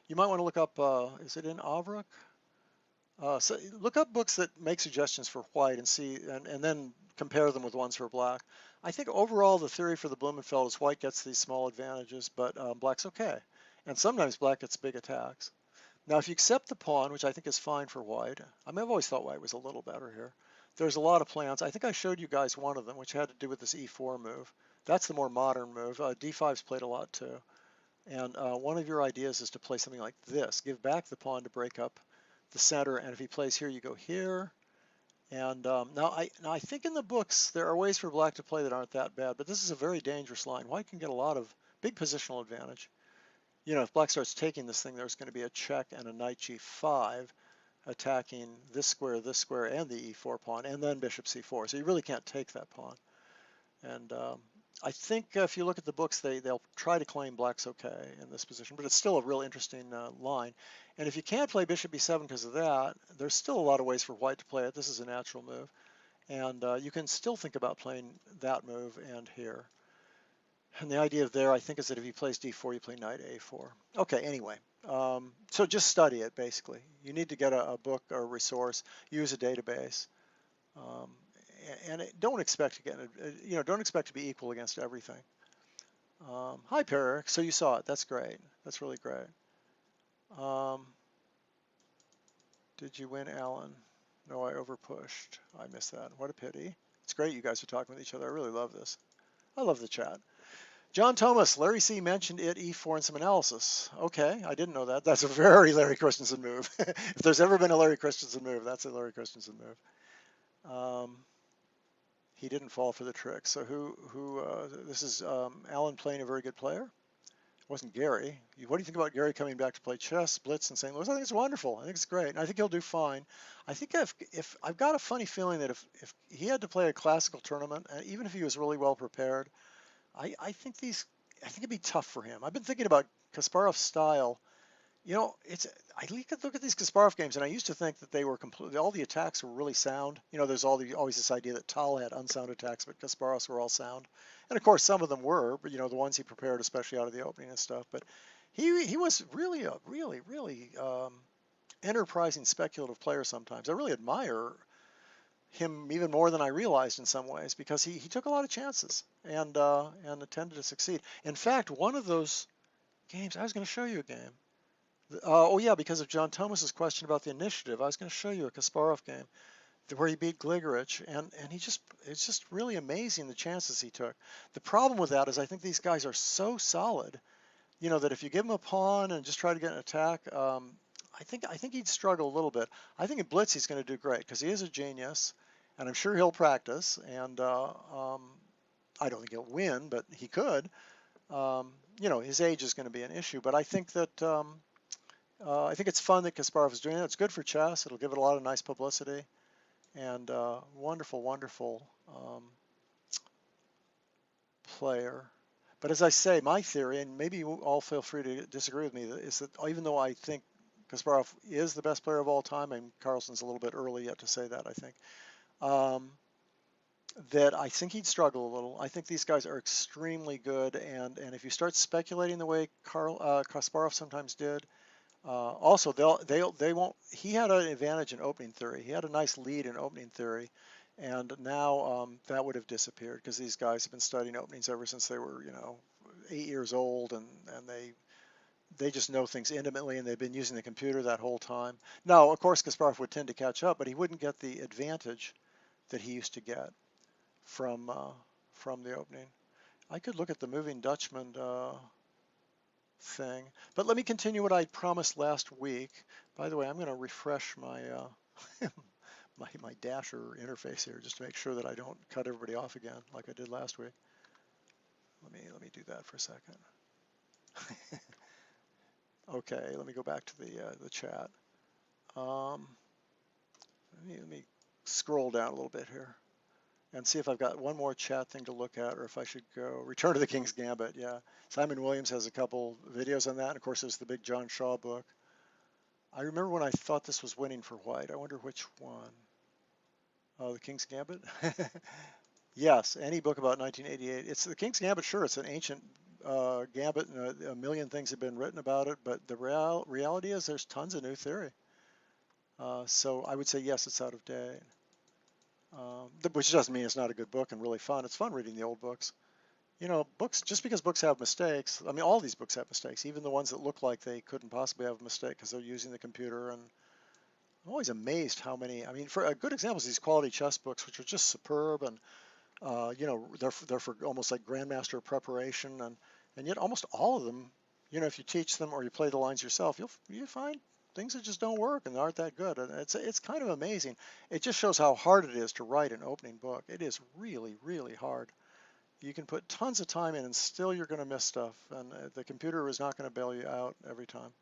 You might want to look up, is it in Avrak? So look up books that make suggestions for white and see, and then compare them with ones for black. I think overall the theory for the Blumenfeld is white gets these small advantages, but black's okay. And sometimes black gets big attacks. Now if you accept the pawn, which I think is fine for white, I mean I've always thought white was a little better here. There's a lot of plans. I think I showed you guys one of them, which had to do with this e4 move. That's the more modern move. d5's played a lot too. And one of your ideas is to play something like this. Give back the pawn to break up the center, and if he plays here, you go here. And now I think in the books there are ways for black to play that aren't that bad, but this is a very dangerous line. White can get a lot of big positional advantage. You know, if black starts taking this thing, there's going to be a check and a knight g5 attacking this square, and the e4 pawn, and then bishop c4. So you really can't take that pawn. And I think if you look at the books, they'll try to claim black's okay in this position, but it's still a real interesting line. And if you can't play bishop b7 because of that, there's still a lot of ways for white to play it. This is a natural move. And you can still think about playing that move and here. And the idea there, I think, is that if he plays d4, you play knight a4. Okay, anyway. So just study it, basically. You need to get a book or a resource, use a database. And don't expect to get, don't expect to be equal against everything. Hi, Perik. So you saw it. That's great. That's really great. Did you win, Alan? No, I overpushed. I missed that. What a pity. It's great you guys are talking with each other. I really love this. I love the chat. John Thomas, Larry C. mentioned it, E4 in some analysis. Okay, I didn't know that. That's a very Larry Christensen move. If there's ever been a Larry Christensen move, that's a Larry Christensen move. He didn't fall for the trick. So this is Alan playing a very good player. It wasn't Gary. What do you think about Gary coming back to play chess, blitz in St. Louis? I think it's wonderful. I think it's great. And I think he'll do fine. I think if I've got a funny feeling that if he had to play a classical tournament, even if he was really well prepared, I think it'd be tough for him. I've been thinking about Kasparov's style. You know, I look at these Kasparov games, and I used to think that they were all the attacks were really sound. You know, there's always this idea that Tal had unsound attacks, but Kasparov's were all sound. And of course, some of them were, but the ones he prepared, especially out of the opening and stuff. But he was really a really enterprising speculative player sometimes. I really admire him even more than I realized in some ways, because he took a lot of chances and tended to succeed. In fact, one of those games, I was going to show you a game. Oh yeah, because of John Thomas's question about the initiative, I was going to show you a Kasparov game where he beat Gligorich, and it's just really amazing the chances he took. The problem with that is I think these guys are so solid, that if you give him a pawn and just try to get an attack, I think he'd struggle a little bit. I think in blitz he's going to do great because he is a genius, and I'm sure he'll practice, and I don't think he'll win, but he could. You know, his age is going to be an issue, but I think that I think it's fun that Kasparov is doing it. It's good for chess. It'll give it a lot of nice publicity, and wonderful, wonderful player. But as I say, my theory, and maybe you all feel free to disagree with me, is that even though I think Kasparov is the best player of all time, and Carlsen's a little bit early yet to say that, I think, um, that I think he'd struggle a little. I think these guys are extremely good, and if you start speculating the way Kasparov sometimes did, also they won't. He had an advantage in opening theory. He had a nice lead in opening theory, and now that would have disappeared because these guys have been studying openings ever since they were 8 years old, and they just know things intimately, and they've been using the computer that whole time. Now, of course, Kasparov would tend to catch up, but he wouldn't get the advantage that he used to get from the opening. I could look at the Moving Dutchman thing, but let me continue what I promised last week. By the way, I'm going to refresh my my Dasher interface here just to make sure that I don't cut everybody off again like I did last week. Let me do that for a second. Okay, let me go back to the chat. Let me scroll down a little bit here and see if I've got one more chat thing to look at, or if I should go Return to the King's Gambit. Yeah, Simon Williams has a couple videos on that, and of course there's the big John Shaw book. I remember when I thought this was winning for white. I wonder which one. Oh, the King's Gambit. Yes, any book about 1988. It's the King's Gambit. Sure, it's an ancient gambit, and a million things have been written about it. But the reality is, there's tons of new theory. So I would say yes, it's out of date. Which doesn't mean it's not a good book and really fun. It's fun reading the old books. You know, books, just because books have mistakes, I mean, all these books have mistakes, even the ones that look like they couldn't possibly have a mistake because they're using the computer. And I'm always amazed how many, I mean, for a good example is these quality chess books, which are just superb, and you know, they're for almost like grandmaster preparation, and yet almost all of them, you know, if you teach them or you play the lines yourself, you find things that just don't work and aren't that good. And it's kind of amazing. It just shows how hard it is to write an opening book. It is really, really hard. You can put tons of time in and still you're going to miss stuff, and the computer is not going to bail you out every time.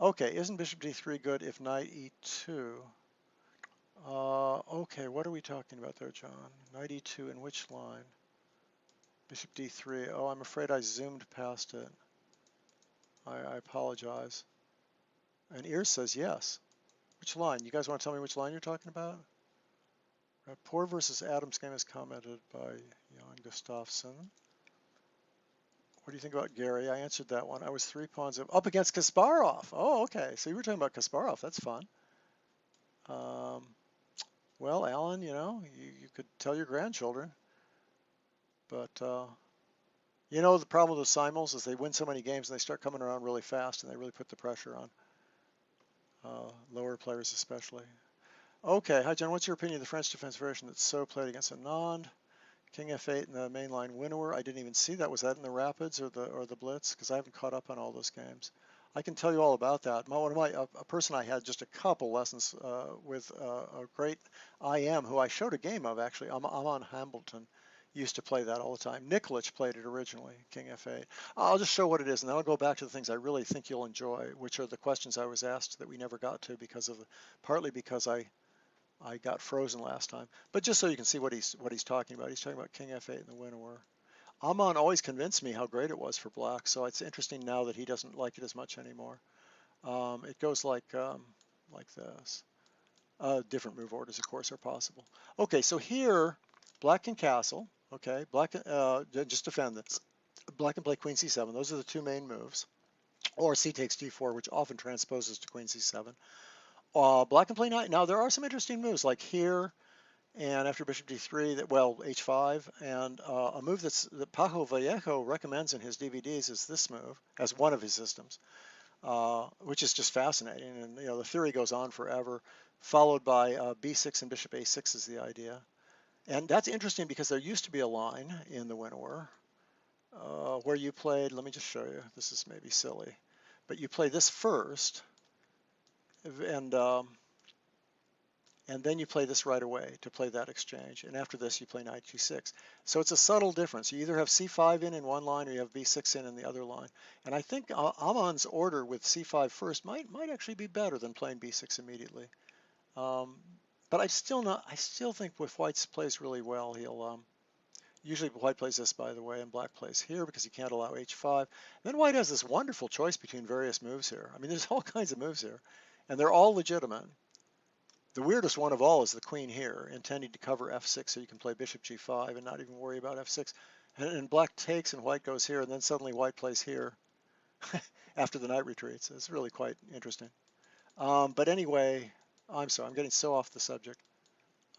Okay, isn't bishop d3 good if knight e2? Okay, what are we talking about there, John? Knight e2 in which line? Bishop d3. Oh, I'm afraid I zoomed past it. I apologize. And Ears says yes. Which line? You guys want to tell me which line you're talking about? Poor versus Adams game is commented by Jan Gustafsson. What do you think about Gary? I answered that one. I was 3 pawns up against Kasparov. Oh, okay. So you were talking about Kasparov. That's fun. Well, Alan, you know, you could tell your grandchildren. But, you know, the problem with the simul's is they win so many games and they start coming around really fast and they really put the pressure on lower players especially. Okay, hi John, what's your opinion of the French defense version that's so played against Anand? King f8 in the mainline winnower. I didn't even see that. Was that in the Rapids or the Blitz? Because I haven't caught up on all those games. I can tell you all about that. A person I had just a couple lessons with a great IM who I showed a game of actually. Aman Hambleton used to play that all the time. Nikolic played it originally, King f8. I'll just show what it is, and then I'll go back to the things I really think you'll enjoy, which are the questions I was asked that we never got to partly because I got frozen last time. But just so you can see what he's talking about. He's talking about King f8 in the winnower. Aman always convinced me how great it was for black, so it's interesting now that he doesn't like it as much anymore. It goes like this. Different move orders, of course, are possible. Okay, so here, black can castle. Okay, black just defend this. Black can play queen c7. Those are the two main moves. Or c takes d4, which often transposes to queen c7. Black can play knight. Now there are some interesting moves like here, and after bishop d3, well, h5, and a move that Pajo Vallejo recommends in his DVDs is this move as one of his systems, which is just fascinating. And you know, the theory goes on forever. Followed by b6 and bishop a6 is the idea, and that's interesting because there used to be a line in the winnower where you played. Let me just show you. This is maybe silly, but you play this first, and and then you play this right away to play that exchange. And after this, you play knight g6. So it's a subtle difference. You either have c5 in one line or you have b6 in the other line. And I think Aman's order with c5 first might actually be better than playing b6 immediately. Um, but I still think if White plays really well, he'll usually White plays this, by the way, and Black plays here because he can't allow h5. Then White has this wonderful choice between various moves here. I mean, there's all kinds of moves here, and they're all legitimate. The weirdest one of all is the queen here, intending to cover f6 so you can play bishop g5 and not even worry about f6. And Black takes and White goes here, and then suddenly White plays here after the knight retreats. It's really quite interesting. But anyway, I'm sorry, I'm getting so off the subject.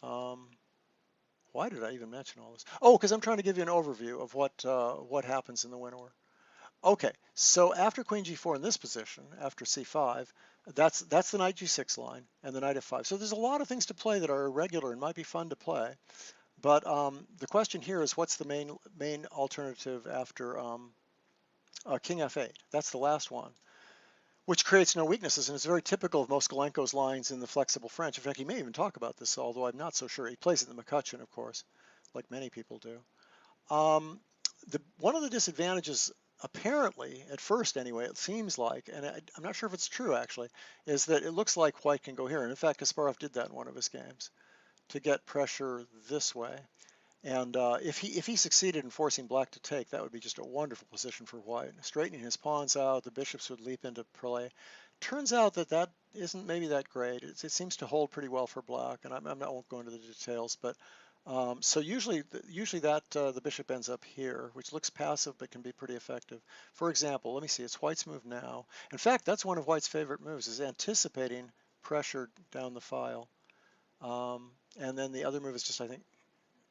Why did I even mention all this? Oh, because I'm trying to give you an overview of what happens in the winnower. Okay, so after queen g4 in this position, after c5, that's the knight g6 line and the knight f5. So there's a lot of things to play that are irregular and might be fun to play. But the question here is, what's the main alternative after king f8? That's the last one, which creates no weaknesses, and it's very typical of Moskalenko's lines in the flexible French. In fact, he may even talk about this, although I'm not so sure. He plays it in the McCutcheon, of course, like many people do. One of the disadvantages, apparently, at first anyway, it seems like, and I'm not sure if it's true actually, is that it looks like White can go here. And in fact, Kasparov did that in one of his games to get pressure this way. And if he succeeded in forcing Black to take, that would be just a wonderful position for White. Straightening his pawns out, the bishops would leap into play. Turns out that isn't maybe that great. It seems to hold pretty well for Black, and I won't go into the details, but so usually that the bishop ends up here, which looks passive but can be pretty effective. For example, let me see, it's White's move now. In fact, that's one of White's favorite moves, is anticipating pressure down the file. And then the other move is just, I think,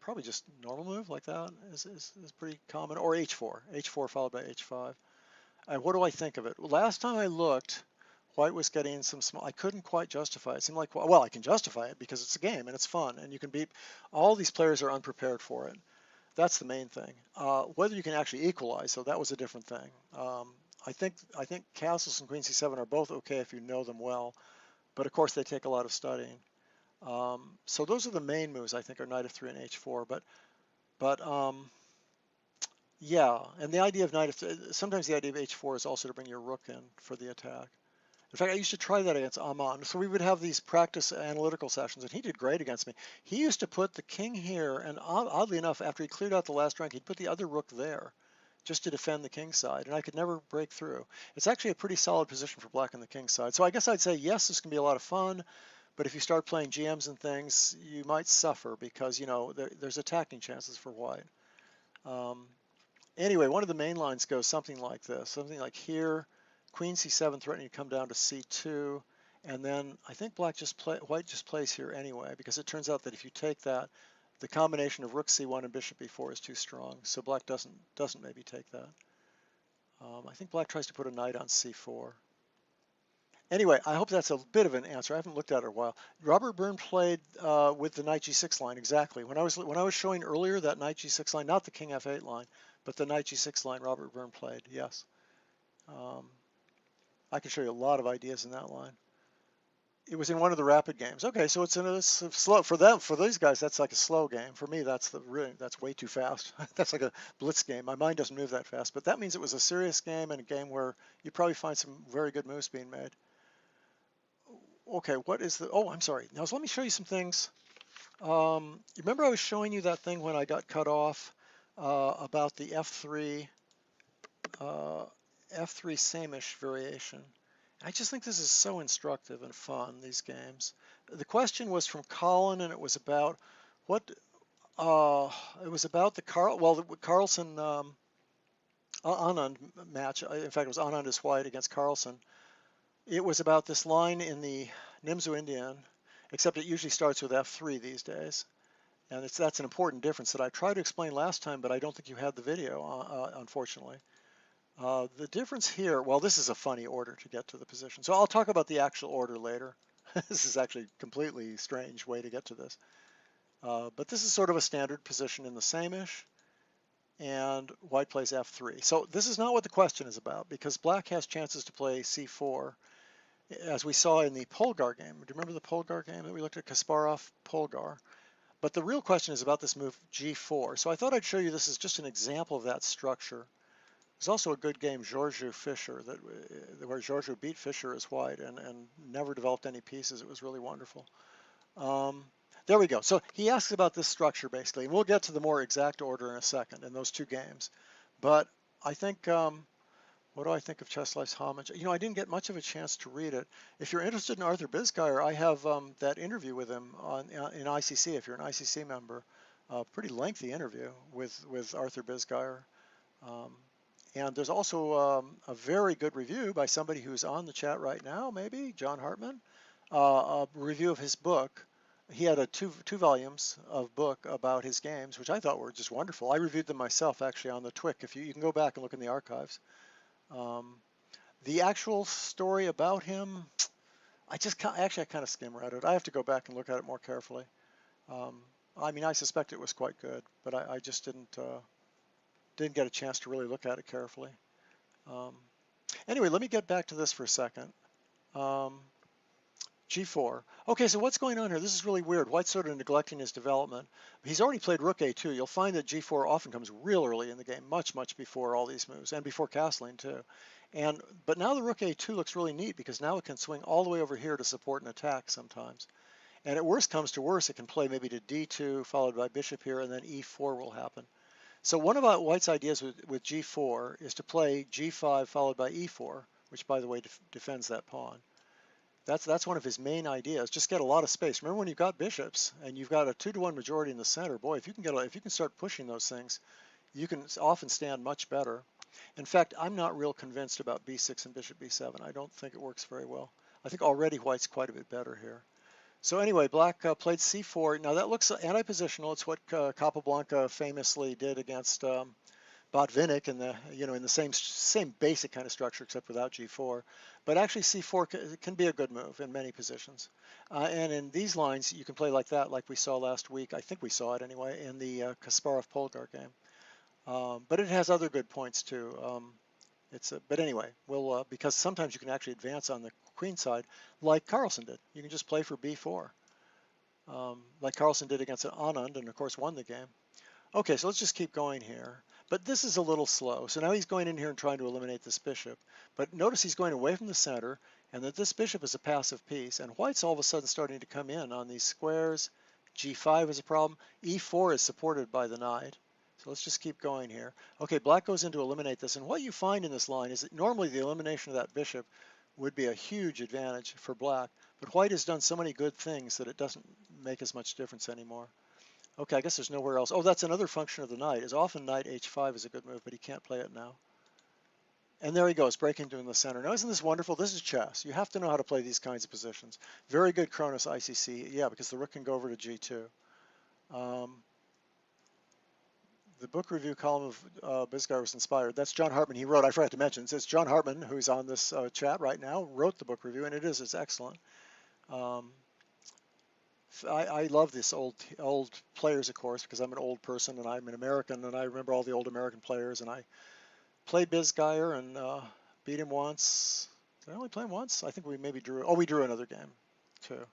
probably just normal move like that is pretty common, or h4 followed by h5. What do I think of it? Last time I looked, White was getting some small, I couldn't quite justify it. It seemed like, well, I can justify it because it's a game and it's fun and you can beat, all these players are unprepared for it. That's the main thing. Whether you can actually equalize, so that was a different thing. I think castles and queen c7 are both okay if you know them well, but of course they take a lot of studying. So those are the main moves I think are knight f3 and h4, but yeah, and the idea of sometimes the idea of h4 is also to bring your rook in for the attack. In fact, I used to try that against Aman. So we would have these practice analytical sessions, and he did great against me. He used to put the king here, and oddly enough, after he cleared out the last rank, he'd put the other rook there just to defend the king side, and I could never break through. It's actually a pretty solid position for Black on the king side. So I guess I'd say, yes, this can be a lot of fun, but if you start playing GMs and things, you might suffer because, you know, there's attacking chances for White. Anyway, one of the main lines goes something like this, something like here, queen c7 threatening to come down to c2, and then I think White just plays here anyway, because it turns out that if you take that, the combination of rook c1 and bishop b4 is too strong, so Black doesn't maybe take that. I think Black tries to put a knight on c4. Anyway, I hope that's a bit of an answer. I haven't looked at it in a while. Robert Byrne played with the knight g6 line exactly. When I was showing earlier that knight g6 line, not the king f8 line, but the knight g6 line, Robert Byrne played. Yes, I can show you a lot of ideas in that line. It was in one of the rapid games. Okay, so it's in a slow for them. For these guys, that's like a slow game. For me, that's way too fast. That's like a blitz game. My mind doesn't move that fast. But that means it was a serious game and a game where you probably find some very good moves being made. Okay, what is the, oh, I'm sorry. Now, so let me show you some things. You remember I was showing you that thing when I got cut off about the F3 Samish variation. I just think this is so instructive and fun, these games. The question was from Colin, and it was about what, it was about the Carlsen Anand match. In fact, it was Anand is White against Carlsen. It was about this line in the Nimzo Indian, except it usually starts with F3 these days. And that's an important difference that I tried to explain last time, but I don't think you had the video, unfortunately. The difference here, well, this is a funny order to get to the position. So I'll talk about the actual order later. This is actually a completely strange way to get to this. But this is sort of a standard position in the Samish, and White plays F3. So this is not what the question is about, because Black has chances to play C4. as we saw in the Polgar game. Do you remember the Polgar game that we looked at, Kasparov, Polgar? But the real question is about this move G4. So I thought I'd show you this as just an example of that structure. There's also a good game, Georgiou Fischer, where Georgiou beat Fischer as white and never developed any pieces. It was really wonderful. There we go. So he asks about this structure basically, and we'll get to the more exact order in a second in those two games. But I think, what do I think of Cheslife's homage? You know, I didn't get much of a chance to read it. If you're interested in Arthur Bisgeier, I have that interview with him in ICC, if you're an ICC member. Pretty lengthy interview with Arthur Bisgeier. And there's also a very good review by somebody who's on the chat right now, maybe, John Hartman, a review of his book. He had two volumes of book about his games, which I thought were just wonderful. I reviewed them myself actually on the TWIC. If you can go back and look in the archives. The actual story about him, I kind of skim read it. I have to go back and look at it more carefully. I mean, I suspect it was quite good, but I just didn't get a chance to really look at it carefully. Anyway, let me get back to this for a second. G4. Okay, so what's going on here? This is really weird. White's sort of neglecting his development. He's already played Rook A2. You'll find that G4 often comes real early in the game, much before all these moves, and before castling too. But now the Rook A2 looks really neat because now it can swing all the way over here to support an attack sometimes. And at worst comes to worst, it can play maybe to D2, followed by bishop here, and then E4 will happen. So one of White's ideas with G4 is to play G5 followed by E4, which by the way defends that pawn. That's one of his main ideas. Just get a lot of space. Remember when you've got bishops and you've got a 2-to-1 majority in the center, boy, if you can start pushing those things, you can often stand much better. In fact, I'm not real convinced about B6 and bishop B7. I don't think it works very well. I think already White's quite a bit better here. So anyway, Black played C4. Now that looks anti-positional. It's what Capablanca famously did against Botvinnik in the same basic kind of structure except without G4. But actually C4 can be a good move in many positions. And in these lines, you can play like that, like we saw last week. I think we saw it anyway in the Kasparov-Polgar game. But it has other good points too. But anyway, because sometimes you can actually advance on the queen side, like Carlsen did. You can just play for B4, like Carlsen did against Anand, and of course won the game. Okay, so let's just keep going here. But this is a little slow. So now he's going in here and trying to eliminate this bishop. But notice he's going away from the center, and that this bishop is a passive piece. And White's all of a sudden starting to come in on these squares. G5 is a problem. E4 is supported by the knight. So let's just keep going here. Okay, Black goes in to eliminate this. And what you find in this line is that normally the elimination of that bishop would be a huge advantage for Black. But White has done so many good things that it doesn't make as much difference anymore. Okay, I guess there's nowhere else. Oh, that's another function of the knight. Is often knight h5 is a good move, but he can't play it now. And there he goes, breaking into the center. Now, isn't this wonderful? This is chess. You have to know how to play these kinds of positions. Very good Cronus ICC. Yeah, because the rook can go over to G2. The book review column of Bisgeier was inspired. That's John Hartman. He wrote, I forgot to mention, it's John Hartman, who's on this chat right now, wrote the book review, and it's excellent. I love this old players, of course, because I'm an old person and I'm an American, and I remember all the old American players. And I played Bisgeier and beat him once. Did I only play him once? I think we maybe drew. Oh, we drew another game, too.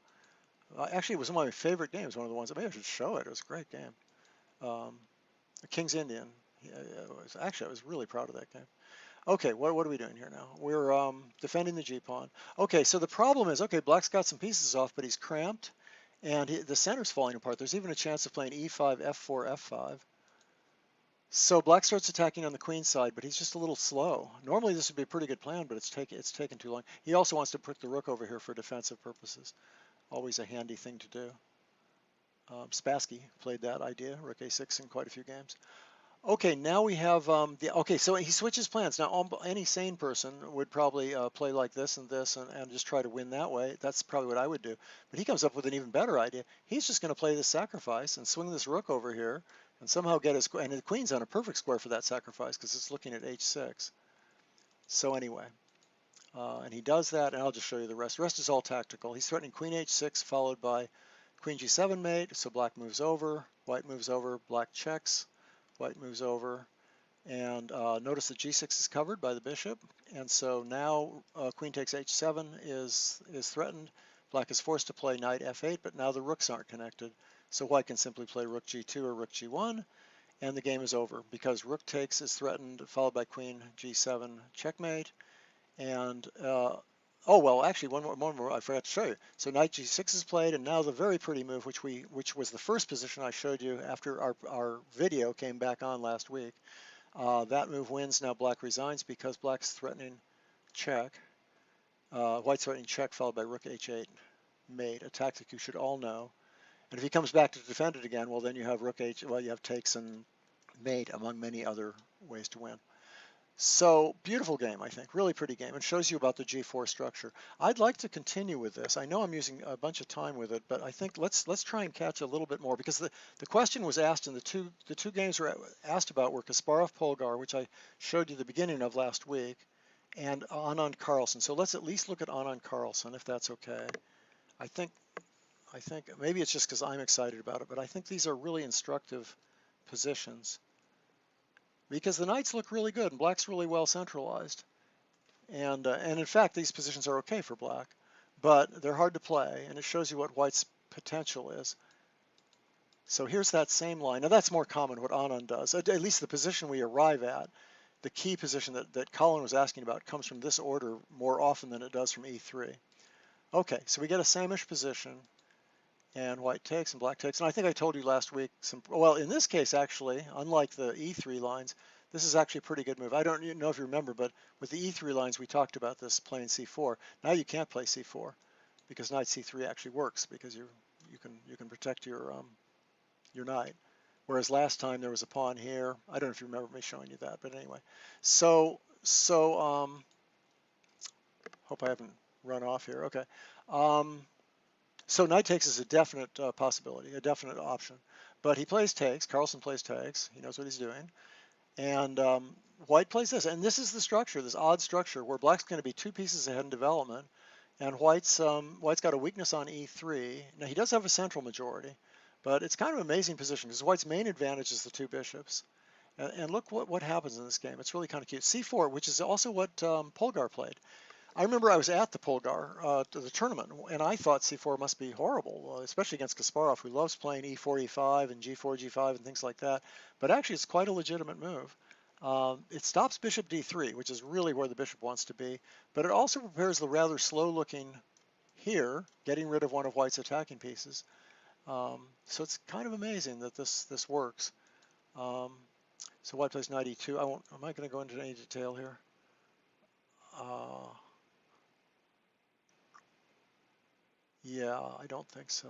Actually, it was one of my favorite games. One of the ones. Maybe I should show it. It was a great game. King's Indian. Yeah, I was really proud of that game. Okay, what are we doing here now? We're defending the G pawn. Okay, so the problem is, okay, Black's got some pieces off, but he's cramped. And the center's falling apart. There's even a chance of playing E5, F4, F5. So Black starts attacking on the queen side, but he's just a little slow. Normally this would be a pretty good plan, but it's taken too long. He also wants to put the rook over here for defensive purposes. Always a handy thing to do. Spassky played that idea, rook A6 in quite a few games. Okay, now we have, okay, so he switches plans. Now, any sane person would probably play like this and just try to win that way. That's probably what I would do. But he comes up with an even better idea. He's just going to play this sacrifice and swing this rook over here and somehow get his, and the queen's on a perfect square for that sacrifice because it's looking at H6. So anyway, and he does that, and I'll just show you the rest. The rest is all tactical. He's threatening queen H6 followed by queen G7 mate. So Black moves over, White moves over, Black checks. White moves over, And notice that g6 is covered by the bishop, and so now queen takes h7 is threatened. Black is forced to play knight f8, but now the rooks aren't connected, so white can simply play rook g2 or rook g1, and the game is over because rook takes is threatened, followed by queen g7 checkmate. And oh well, actually one more I forgot to show you. So knight g6 is played, and now the very pretty move, which was the first position I showed you after our video came back on last week. That move wins. Now black resigns because black's threatening check. White's threatening check followed by rook h8 mate, a tactic you should all know. And if he comes back to defend it again, well then you have rook h, well you have takes and mate among many other ways to win. So beautiful game, I think, really pretty game, and shows you about the G4 structure. I'd like to continue with this. I know I'm using a bunch of time with it, but I think let's try and catch a little bit more, because the question was asked in the two games were asked about were Kasparov Polgar, which I showed you the beginning of last week, and Anand Carlsen. So let's at least look at Anand Carlsen, if that's okay. I think maybe it's just because I'm excited about it, but I think these are really instructive positions, because the knights look really good and black's really well centralized. And in fact, these positions are okay for black, but they're hard to play, and it shows you what white's potential is. So here's that same line. Now that's more common what Anand does. At least the position we arrive at, the key position that Colin was asking about, comes from this order more often than it does from E3. Okay, so we get a same-ish position, and white takes and black takes. And I think I told you last week, well, in this case, actually, unlike the E3 lines, this is actually a pretty good move. I don't know if you remember, but with the E3 lines, we talked about this playing C4. Now you can't play C4 because knight C3 actually works, because you can protect your knight. Whereas last time there was a pawn here. I don't know if you remember me showing you that, but anyway. So hope I haven't run off here. Okay. So knight takes is a definite possibility, a definite option. But he plays takes. Carlsen plays takes. He knows what he's doing. And white plays this. And this is the structure, this odd structure, where black's going to be 2 pieces ahead in development. And white's got a weakness on e3. Now, he does have a central majority, but it's kind of an amazing position because white's main advantage is the 2 bishops. And look what happens in this game. It's really kind of cute. C4, which is also what Polgar played. I remember I was at the Polgar, the tournament, and I thought C4 must be horrible, especially against Kasparov, who loves playing E4, E5, and G4, G5, and things like that. But actually, it's quite a legitimate move. It stops bishop D3, which is really where the bishop wants to be, but it also prepares the rather slow-looking here, getting rid of one of white's attacking pieces. So it's kind of amazing that this works. So white plays knight E2. Am I going to go into any detail here? Yeah, I don't think so.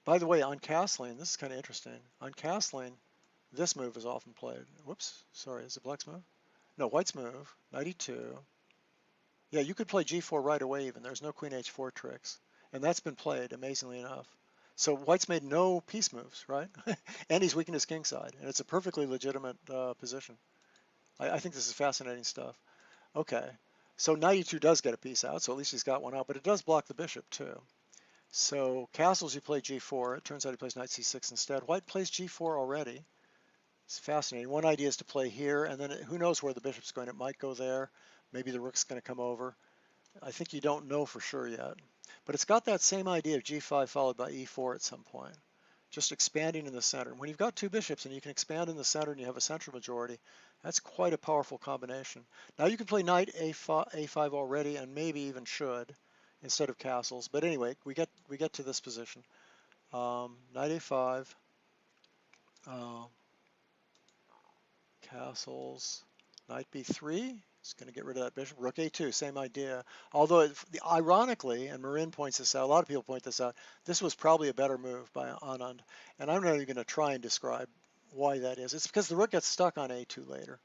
By the way, on castling, this is kind of interesting. On castling, this move is often played. Whoops, sorry, is it black's move? No, white's move, knight e2. Yeah, you could play g4 right away even. There's no queen h4 tricks. And that's been played, amazingly enough. So white's made no piece moves, right? And he's weakened his king side. And it's a perfectly legitimate position. I think this is fascinating stuff. Okay, so knight e2 does get a piece out, so at least he's got one out, but it does block the bishop too. So castles, you play g4. It turns out he plays knight c6 instead. White plays g4 already. It's fascinating. One idea is to play here, and then who knows where the bishop's going. It might go there. Maybe the rook's going to come over. I think you don't know for sure yet. But it's got that same idea of g5 followed by e4 at some point. Just expanding in the center. When you've got 2 bishops and you can expand in the center and you have a central majority, that's quite a powerful combination. Now you can play knight a5 already, and maybe even should, instead of castles. But anyway, we get to this position. Knight a5, castles, knight b3. It's going to get rid of that bishop. Rook a2, same idea. Although, ironically, and Marin points this out, a lot of people point this out, this was probably a better move by Anand. And I'm not even going to try and describe why that is. It's because the rook gets stuck on a2 later.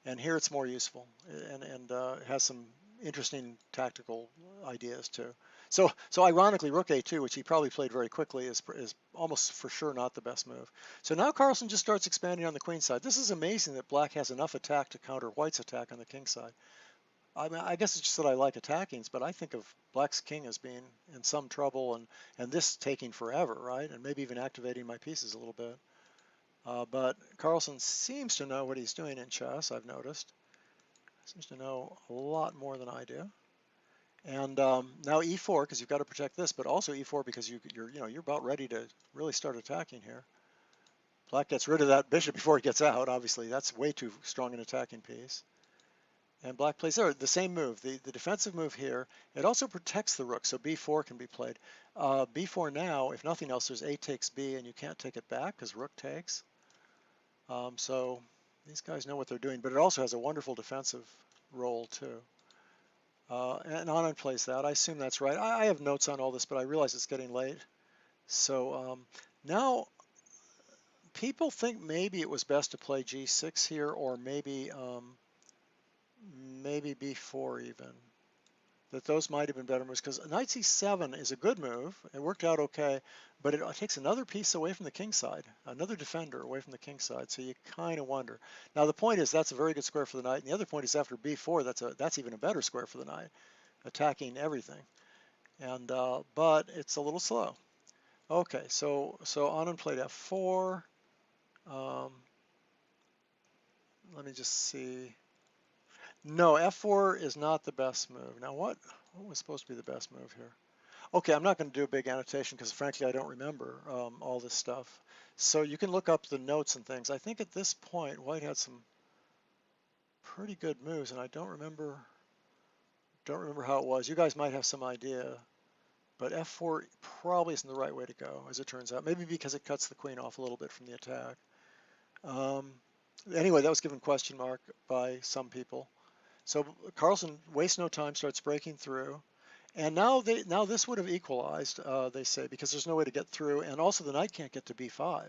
And here it's more useful, and it has some interesting tactical ideas too. So ironically, rook a2, which he probably played very quickly, is almost for sure not the best move. So now Carlsen just starts expanding on the queen side. This is amazing that black has enough attack to counter white's attack on the king side. I mean, I guess it's just that I like attackings, but I think of black's king as being in some trouble, and this taking forever, right? And maybe even activating my pieces a little bit. But Carlsen seems to know what he's doing in chess, I've noticed. Seems to know a lot more than I do. And now e4, because you've got to protect this, but also e4 because you're about ready to really start attacking here. Black gets rid of that bishop before it gets out, obviously. That's way too strong an attacking piece. And black plays there, the same move, the defensive move here. It also protects the rook, so b4 can be played. B4 now, if nothing else, there's a takes b, and you can't take it back because rook takes. So these guys know what they're doing, but it also has a wonderful defensive role too. And Anand plays that. I assume that's right. I have notes on all this, but I realize it's getting late. So now people think maybe it was best to play g6 here, or maybe maybe b4 even. That those might have been better moves, because knight c7 is a good move. It worked out okay, but it takes another piece away from the king side, another defender away from the king side. So you kind of wonder. Now the point is that's a very good square for the knight, and the other point is after b4, that's even a better square for the knight, attacking everything. And but it's a little slow. Okay, so Anand played f4. Let me just see. No, f4 is not the best move. Now what was supposed to be the best move here? Okay, I'm not going to do a big annotation because frankly I don't remember all this stuff. So you can look up the notes and things. I think at this point White had some pretty good moves, and I don't remember how it was. You guys might have some idea, but f4 probably isn't the right way to go, as it turns out. Maybe because it cuts the queen off a little bit from the attack. Anyway, that was given question mark by some people. So Carlsen wastes no time, starts breaking through. And now this would have equalized, they say, because there's no way to get through, and also the knight can't get to b5.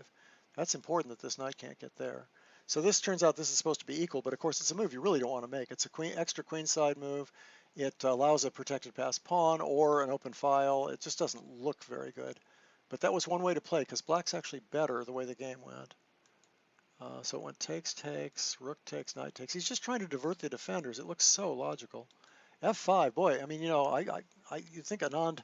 That's important that this knight can't get there. So this turns out this is supposed to be equal, but of course it's a move you really don't want to make. It's a extra queenside move. It allows a protected passed pawn or an open file. It just doesn't look very good. But that was one way to play, because black's actually better the way the game went. So it went takes, takes, rook takes, knight takes. He's just trying to divert the defenders. It looks so logical. F5, boy, I mean, you know, you'd think Anand,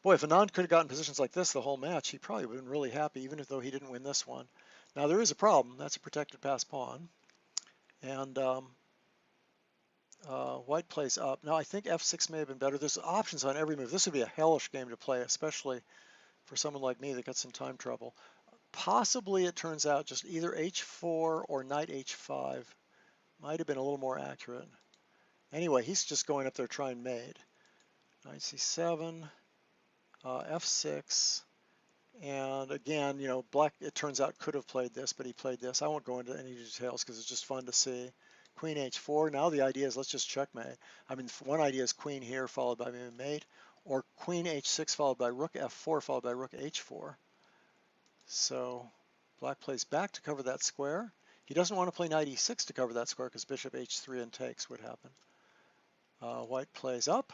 boy, if Anand could have gotten positions like this the whole match, he probably would have been really happy, even though he didn't win this one. Now, there is a problem. That's a protected pass pawn. And White plays up. Now, I think F6 may have been better. There's options on every move. This would be a hellish game to play, especially for someone like me that gets in time trouble. Possibly, it turns out, just either H4 or knight H5 might have been a little more accurate. Anyway, he's just going up there trying mate. Knight C7, F6, and again, you know, black, it turns out, could have played this, but he played this. I won't go into any details because it's just fun to see. Queen H4. Now the idea is let's just checkmate. I mean, one idea is queen here followed by maybe mate, or queen H6 followed by rook F4 followed by rook H4. So black plays back to cover that square. He doesn't want to play knight E6 to cover that square because bishop H3 and takes would happen. White plays up.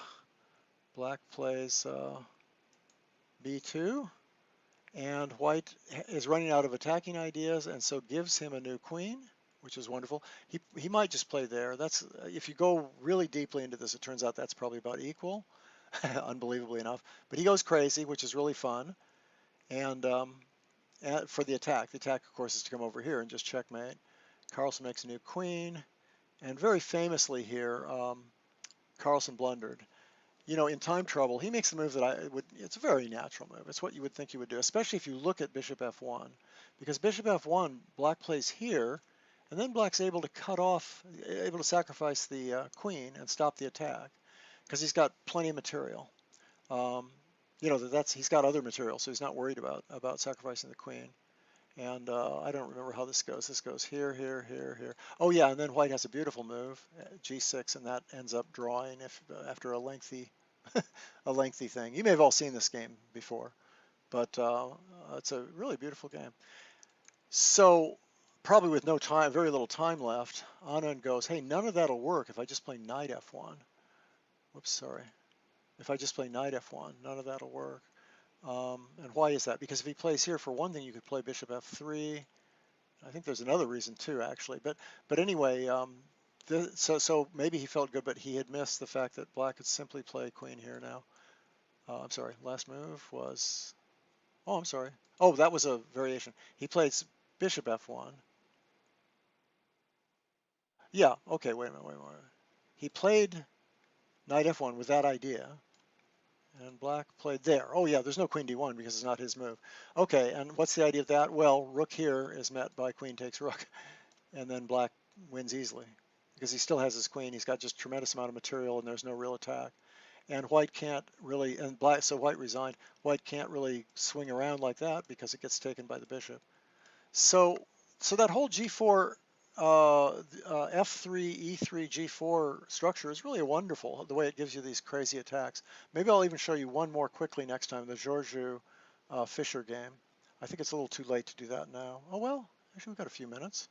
Black plays B2. And white is running out of attacking ideas and so gives him a new queen, which is wonderful. He might just play there. That's if you go really deeply into this, it turns out that's probably about equal, unbelievably enough. But he goes crazy, which is really fun. And for the attack, of course, is to come over here and just checkmate. Carlsen makes a new queen. And very famously here, Carlsen blundered. You know, in time trouble, he makes the move that it's a very natural move. It's what you would think he would do, especially if you look at bishop f1. Because bishop f1, black plays here, and then black's able to cut off, able to sacrifice the queen and stop the attack, because he's got plenty of material. You know, he's got other material, so he's not worried about sacrificing the queen. And I don't remember how this goes. This goes here, here, here, here. Oh yeah, and then white has a beautiful move, g6, and that ends up drawing after a lengthy thing. You may have all seen this game before, but it's a really beautiful game. So probably with no time, very little time left, Anand goes, hey, none of that'll work if I just play knight f1. Whoops, sorry. If I just play knight f1, none of that'll work. And why is that? Because if he plays here, for one thing, you could play bishop f3. I think there's another reason too, actually. But anyway, so maybe he felt good, but he had missed the fact that black could simply play queen here now. I'm sorry, last move was, oh, I'm sorry. Oh, that was a variation. He plays bishop f1. Yeah, okay, wait a minute. He played knight f1 with that idea, and black played there. Oh yeah, there's no queen d1 because it's not his move. Okay, and what's the idea of that? Well, rook here is met by queen takes rook, and then black wins easily because he still has his queen. He's got just tremendous amount of material, and there's no real attack. And white can't really, and black, so white resigned. White can't really swing around like that because it gets taken by the bishop. So, so that whole G4, F3, E3, G4 structure is really wonderful, the way it gives you these crazy attacks. Maybe I'll even show you one more quickly next time, the Georgiou Fischer game. I think it's a little too late to do that now. Oh well, actually we've got a few minutes.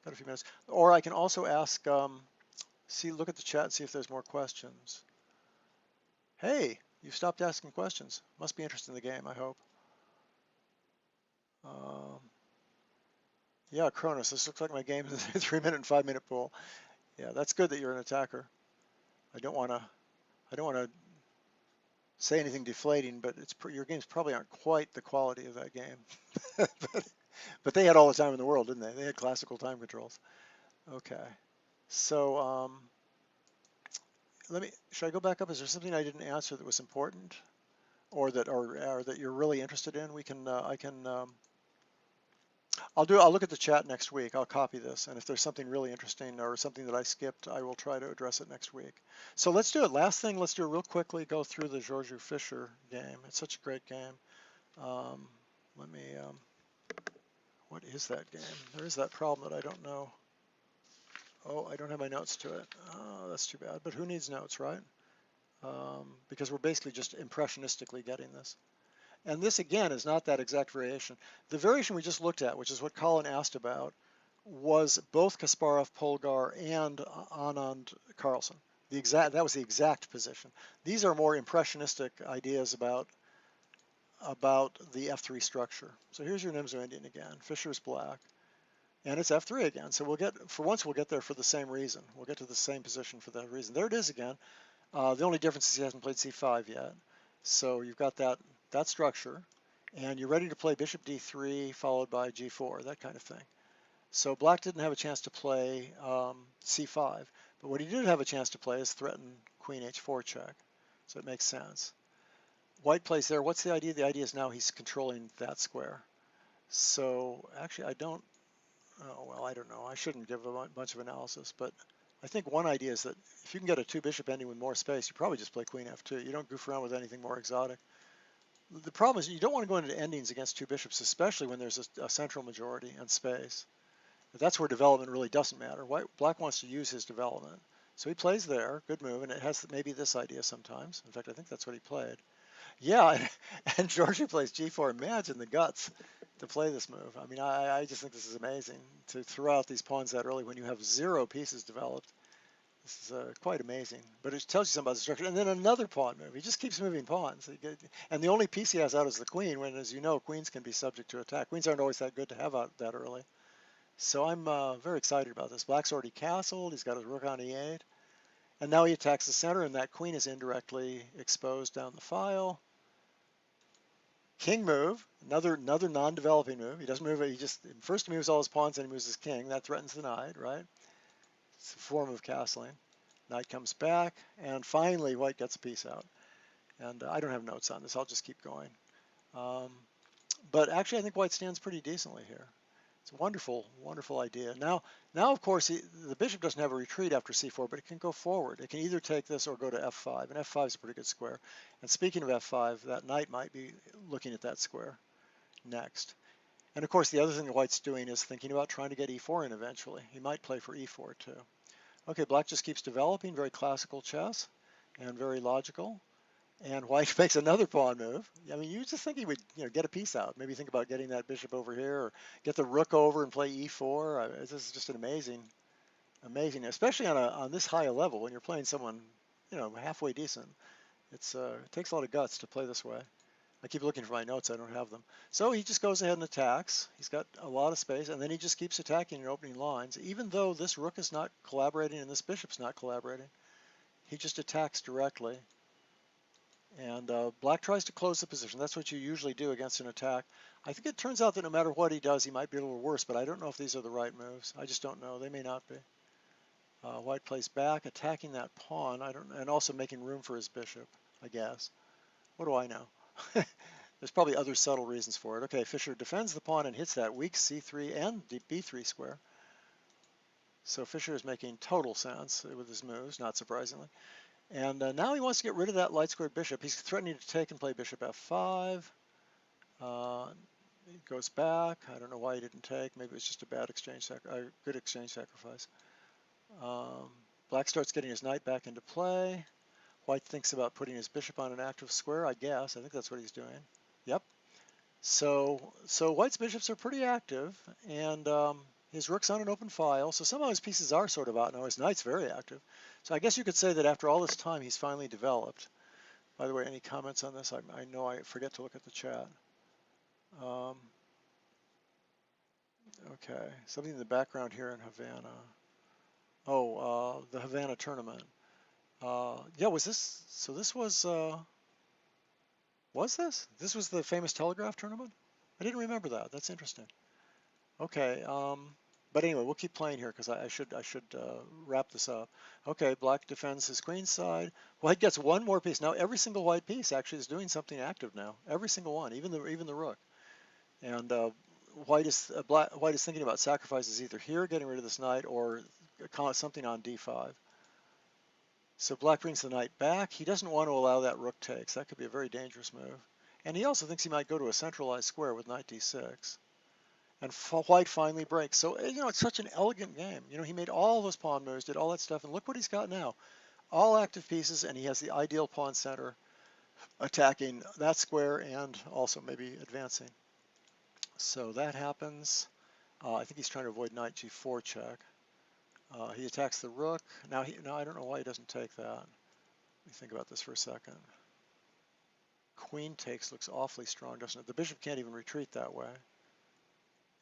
Got a few minutes. Or I can also ask, look at the chat, see if there's more questions. Hey, you've stopped asking questions. Must be interested in the game, I hope. Yeah, Cronus, this looks like my game is a 3-minute and 5-minute pool. Yeah, that's good that you're an attacker. I don't want to say anything deflating, but your games probably aren't quite the quality of that game. but they had all the time in the world, didn't they? They had classical time controls. Okay. So should I go back up? Is there something I didn't answer that was important, or that you're really interested in? I'll look at the chat next week. I'll copy this, and if there's something really interesting or something that I skipped, I will try to address it next week. So let's do it. Last thing, let's do it real quickly. Go through the Georgiou Fischer game. It's such a great game. Let me. What is that game? There is that problem that I don't know. Oh, I don't have my notes to it. Oh, that's too bad. But who needs notes, right? Because we're basically just impressionistically getting this. And this, again, is not that exact variation. The variation we just looked at, which is what Colin asked about, was both Kasparov, Polgar, and Anand Carlsen. That was the exact position. These are more impressionistic ideas about the F3 structure. So here's your Nimzo Indian again. Fischer's black, and it's F3 again. So we'll get there for the same reason. We'll get to the same position for that reason. There it is again. The only difference is he hasn't played C5 yet. So you've got that structure, and you're ready to play bishop d3 followed by g4, that kind of thing. So black didn't have a chance to play c5, but what he did have a chance to play is threaten queen h4 check. So it makes sense. White plays there. What's the idea? The idea is now he's controlling that square. So actually I don't, oh, well, I don't know. I shouldn't give a bunch of analysis, but I think one idea is that if you can get a 2-bishop ending with more space, you probably just play queen f2. You don't goof around with anything more exotic. The problem is you don't want to go into endings against 2 bishops, especially when there's a central majority and space. But that's where development really doesn't matter. Black wants to use his development. So he plays there, good move, and it has maybe this idea sometimes. In fact, I think that's what he played. Yeah, and Georgiou plays g4. Imagine the guts to play this move. I mean, I just think this is amazing to throw out these pawns that early when you have 0 pieces developed. This is quite amazing, but it tells you something about the structure. And then another pawn move. He just keeps moving pawns. And the only piece he has out is the queen, when, as you know, queens can be subject to attack. Queens aren't always that good to have out that early. So I'm very excited about this. Black's already castled. He's got his rook on e8. And now he attacks the center, and that queen is indirectly exposed down the file. King move, another non-developing move. He doesn't move it. First he moves all his pawns, then he moves his king. That threatens the knight, right? It's a form of castling. Knight comes back, and finally white gets a piece out. And I don't have notes on this. I'll just keep going. But actually, I think white stands pretty decently here. It's a wonderful, wonderful idea. Now of course, the bishop doesn't have a retreat after c4, but it can go forward. It can either take this or go to f5, and f5 is a pretty good square. And speaking of f5, that knight might be looking at that square next. And of course, the other thing that white's doing is thinking about trying to get e4 in eventually. He might play for e4 too. Okay, black just keeps developing, very classical chess and very logical. And white makes another pawn move. I mean, you just think he would, get a piece out. Maybe think about getting that bishop over here, or get the rook over and play e4. This is just an amazing, especially on this high a level when you're playing someone, halfway decent. It takes a lot of guts to play this way. I keep looking for my notes. I don't have them. So he just goes ahead and attacks. He's got a lot of space, and then he just keeps attacking and opening lines, even though this rook is not collaborating and this bishop's not collaborating. He just attacks directly. And black tries to close the position. That's what you usually do against an attack. I think it turns out that no matter what he does, he might be a little worse, but I don't know if these are the right moves. I just don't know. They may not be. White plays back, attacking that pawn. I don't, and also making room for his bishop, I guess. What do I know? There's probably other subtle reasons for it. Okay, Fischer defends the pawn and hits that weak c3 and b3 square. So Fischer is making total sense with his moves, not surprisingly. And now he wants to get rid of that light squared bishop. He's threatening to take and play bishop f5. He goes back. I don't know why he didn't take. Maybe it was just a bad exchange, good exchange sacrifice. Black starts getting his knight back into play. White thinks about putting his bishop on an active square, I guess. I think that's what he's doing. Yep. So White's bishops are pretty active, and his rook's on an open file. So somehow his pieces are sort of out now. His knight's very active. So I guess you could say that after all this time, he's finally developed. By the way, any comments on this? I know I forget to look at the chat. Okay, something in the background here in Havana. Oh, the Havana tournament. Yeah, was this? So this was this? This was the famous telegraph tournament? I didn't remember that. That's interesting. Okay, but anyway, we'll keep playing here because I should wrap this up. Okay, black defends his queen side. White gets one more piece. Now every single white piece actually is doing something active now. Every single one, even the rook. And white is thinking about sacrifices either here, getting rid of this knight, or something on d5. So black brings the knight back. He doesn't want to allow that rook takes. That could be a very dangerous move. And he also thinks he might go to a centralized square with knight d6. And white finally breaks. So, it's such an elegant game. He made all those pawn moves, did all that stuff, and look what he's got now. All active pieces, and he has the ideal pawn center attacking that square and also maybe advancing. So that happens. I think he's trying to avoid knight g4 check. He attacks the rook. Now I don't know why he doesn't take that. Let me think about this for a second. Queen takes looks awfully strong, doesn't it? The bishop can't even retreat that way.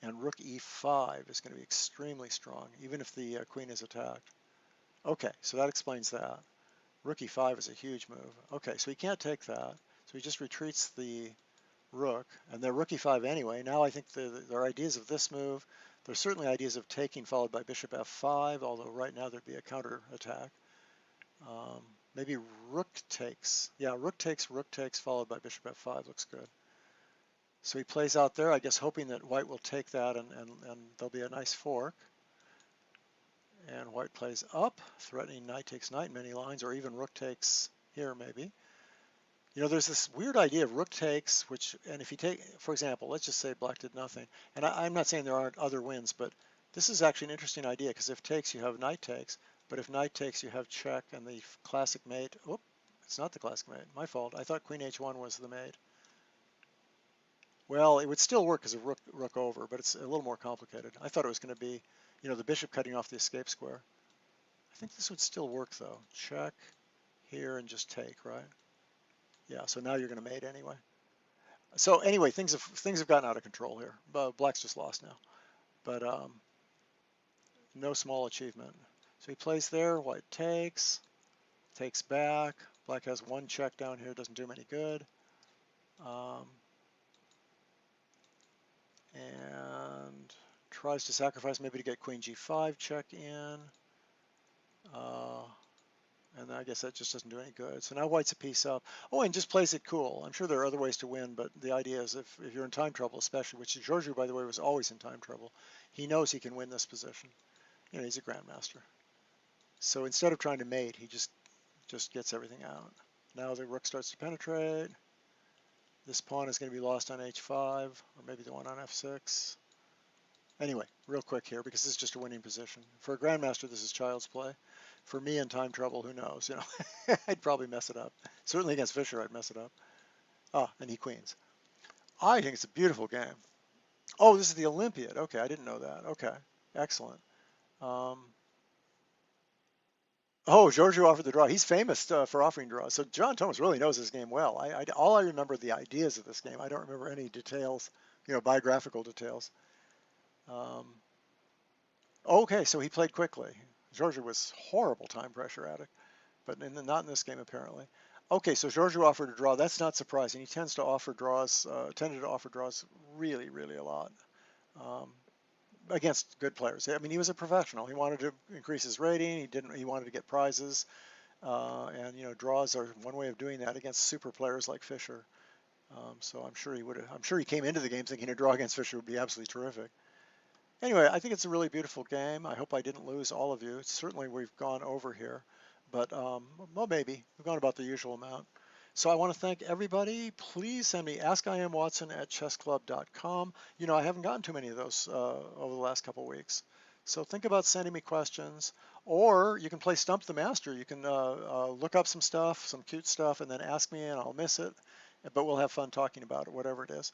And rook e5 is going to be extremely strong, even if the queen is attacked. Okay, so that explains that. Rook e5 is a huge move. Okay, so he can't take that. So he just retreats the rook, and they're rook e5 anyway. Now I think there are ideas of this move. There's certainly ideas of taking followed by bishop f5, although right now there'd be a counter attack. Maybe rook takes. Yeah, rook takes, followed by bishop f5 looks good. So he plays out there, I guess, hoping that white will take that and there'll be a nice fork. And white plays up, threatening knight takes knight many lines, or even rook takes here maybe. There's this weird idea of rook takes, and if you take, for example, let's just say black did nothing. And I'm not saying there aren't other wins, but this is actually an interesting idea, because if takes, you have knight takes. But if knight takes, you have check, and the classic mate, it's not the classic mate, my fault. I thought queen h1 was the mate. Well, it would still work as a rook over, but it's a little more complicated. I thought it was going to be, the bishop cutting off the escape square. I think this would still work, though. Check here and just take, right? Yeah, so now you're going to mate anyway. So anyway, things have gotten out of control here. Black's just lost now, but no small achievement. So he plays there. White takes back. Black has one check down here. Doesn't do him any good. And tries to sacrifice maybe to get queen g5 check in. And I guess that just doesn't do any good. So now white's a piece up. Oh, and just plays it cool. I'm sure there are other ways to win, but the idea is if you're in time trouble, especially, which Georgiou, by the way, was always in time trouble, he knows he can win this position. He's a grandmaster. So instead of trying to mate, he just gets everything out. Now the rook starts to penetrate. This pawn is going to be lost on h5, or maybe the one on f6. Anyway, real quick here, because this is just a winning position. For a grandmaster, this is child's play. For me in time trouble, who knows? I'd probably mess it up. Certainly against Fischer, I'd mess it up. And he queens. I think it's a beautiful game. Oh, this is the Olympiad. Okay, I didn't know that. Okay, excellent. Oh, Georgiou offered the draw. He's famous for offering draws. So John Thomas really knows this game well. All I remember are the ideas of this game. I don't remember any details, biographical details. Okay, so he played quickly. Georgiou was horrible time pressure addict, but not in this game apparently. Okay, so Giorgio offered a draw. That's not surprising. He tends to offer draws, tended to offer draws really, really a lot um, against good players. I mean, he was a professional. He wanted to increase his rating. He didn't. He wanted to get prizes, and draws are one way of doing that against super players like Fischer. So I'm sure he would. I'm sure he came into the game thinking a draw against Fischer would be absolutely terrific. Anyway, I think it's a really beautiful game. I hope I didn't lose all of you. Certainly, we've gone over here, but well, maybe we've gone about the usual amount. So I want to thank everybody. Please send me askimwatson@chessclub.com. I haven't gotten too many of those over the last couple of weeks. So think about sending me questions, or you can play Stump the Master. You can look up some stuff, some cute stuff, and then ask me, and I'll miss it. But we'll have fun talking about it, whatever it is.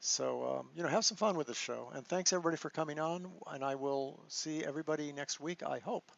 So, have some fun with the show. And thanks everybody for coming on. And I will see everybody next week, I hope.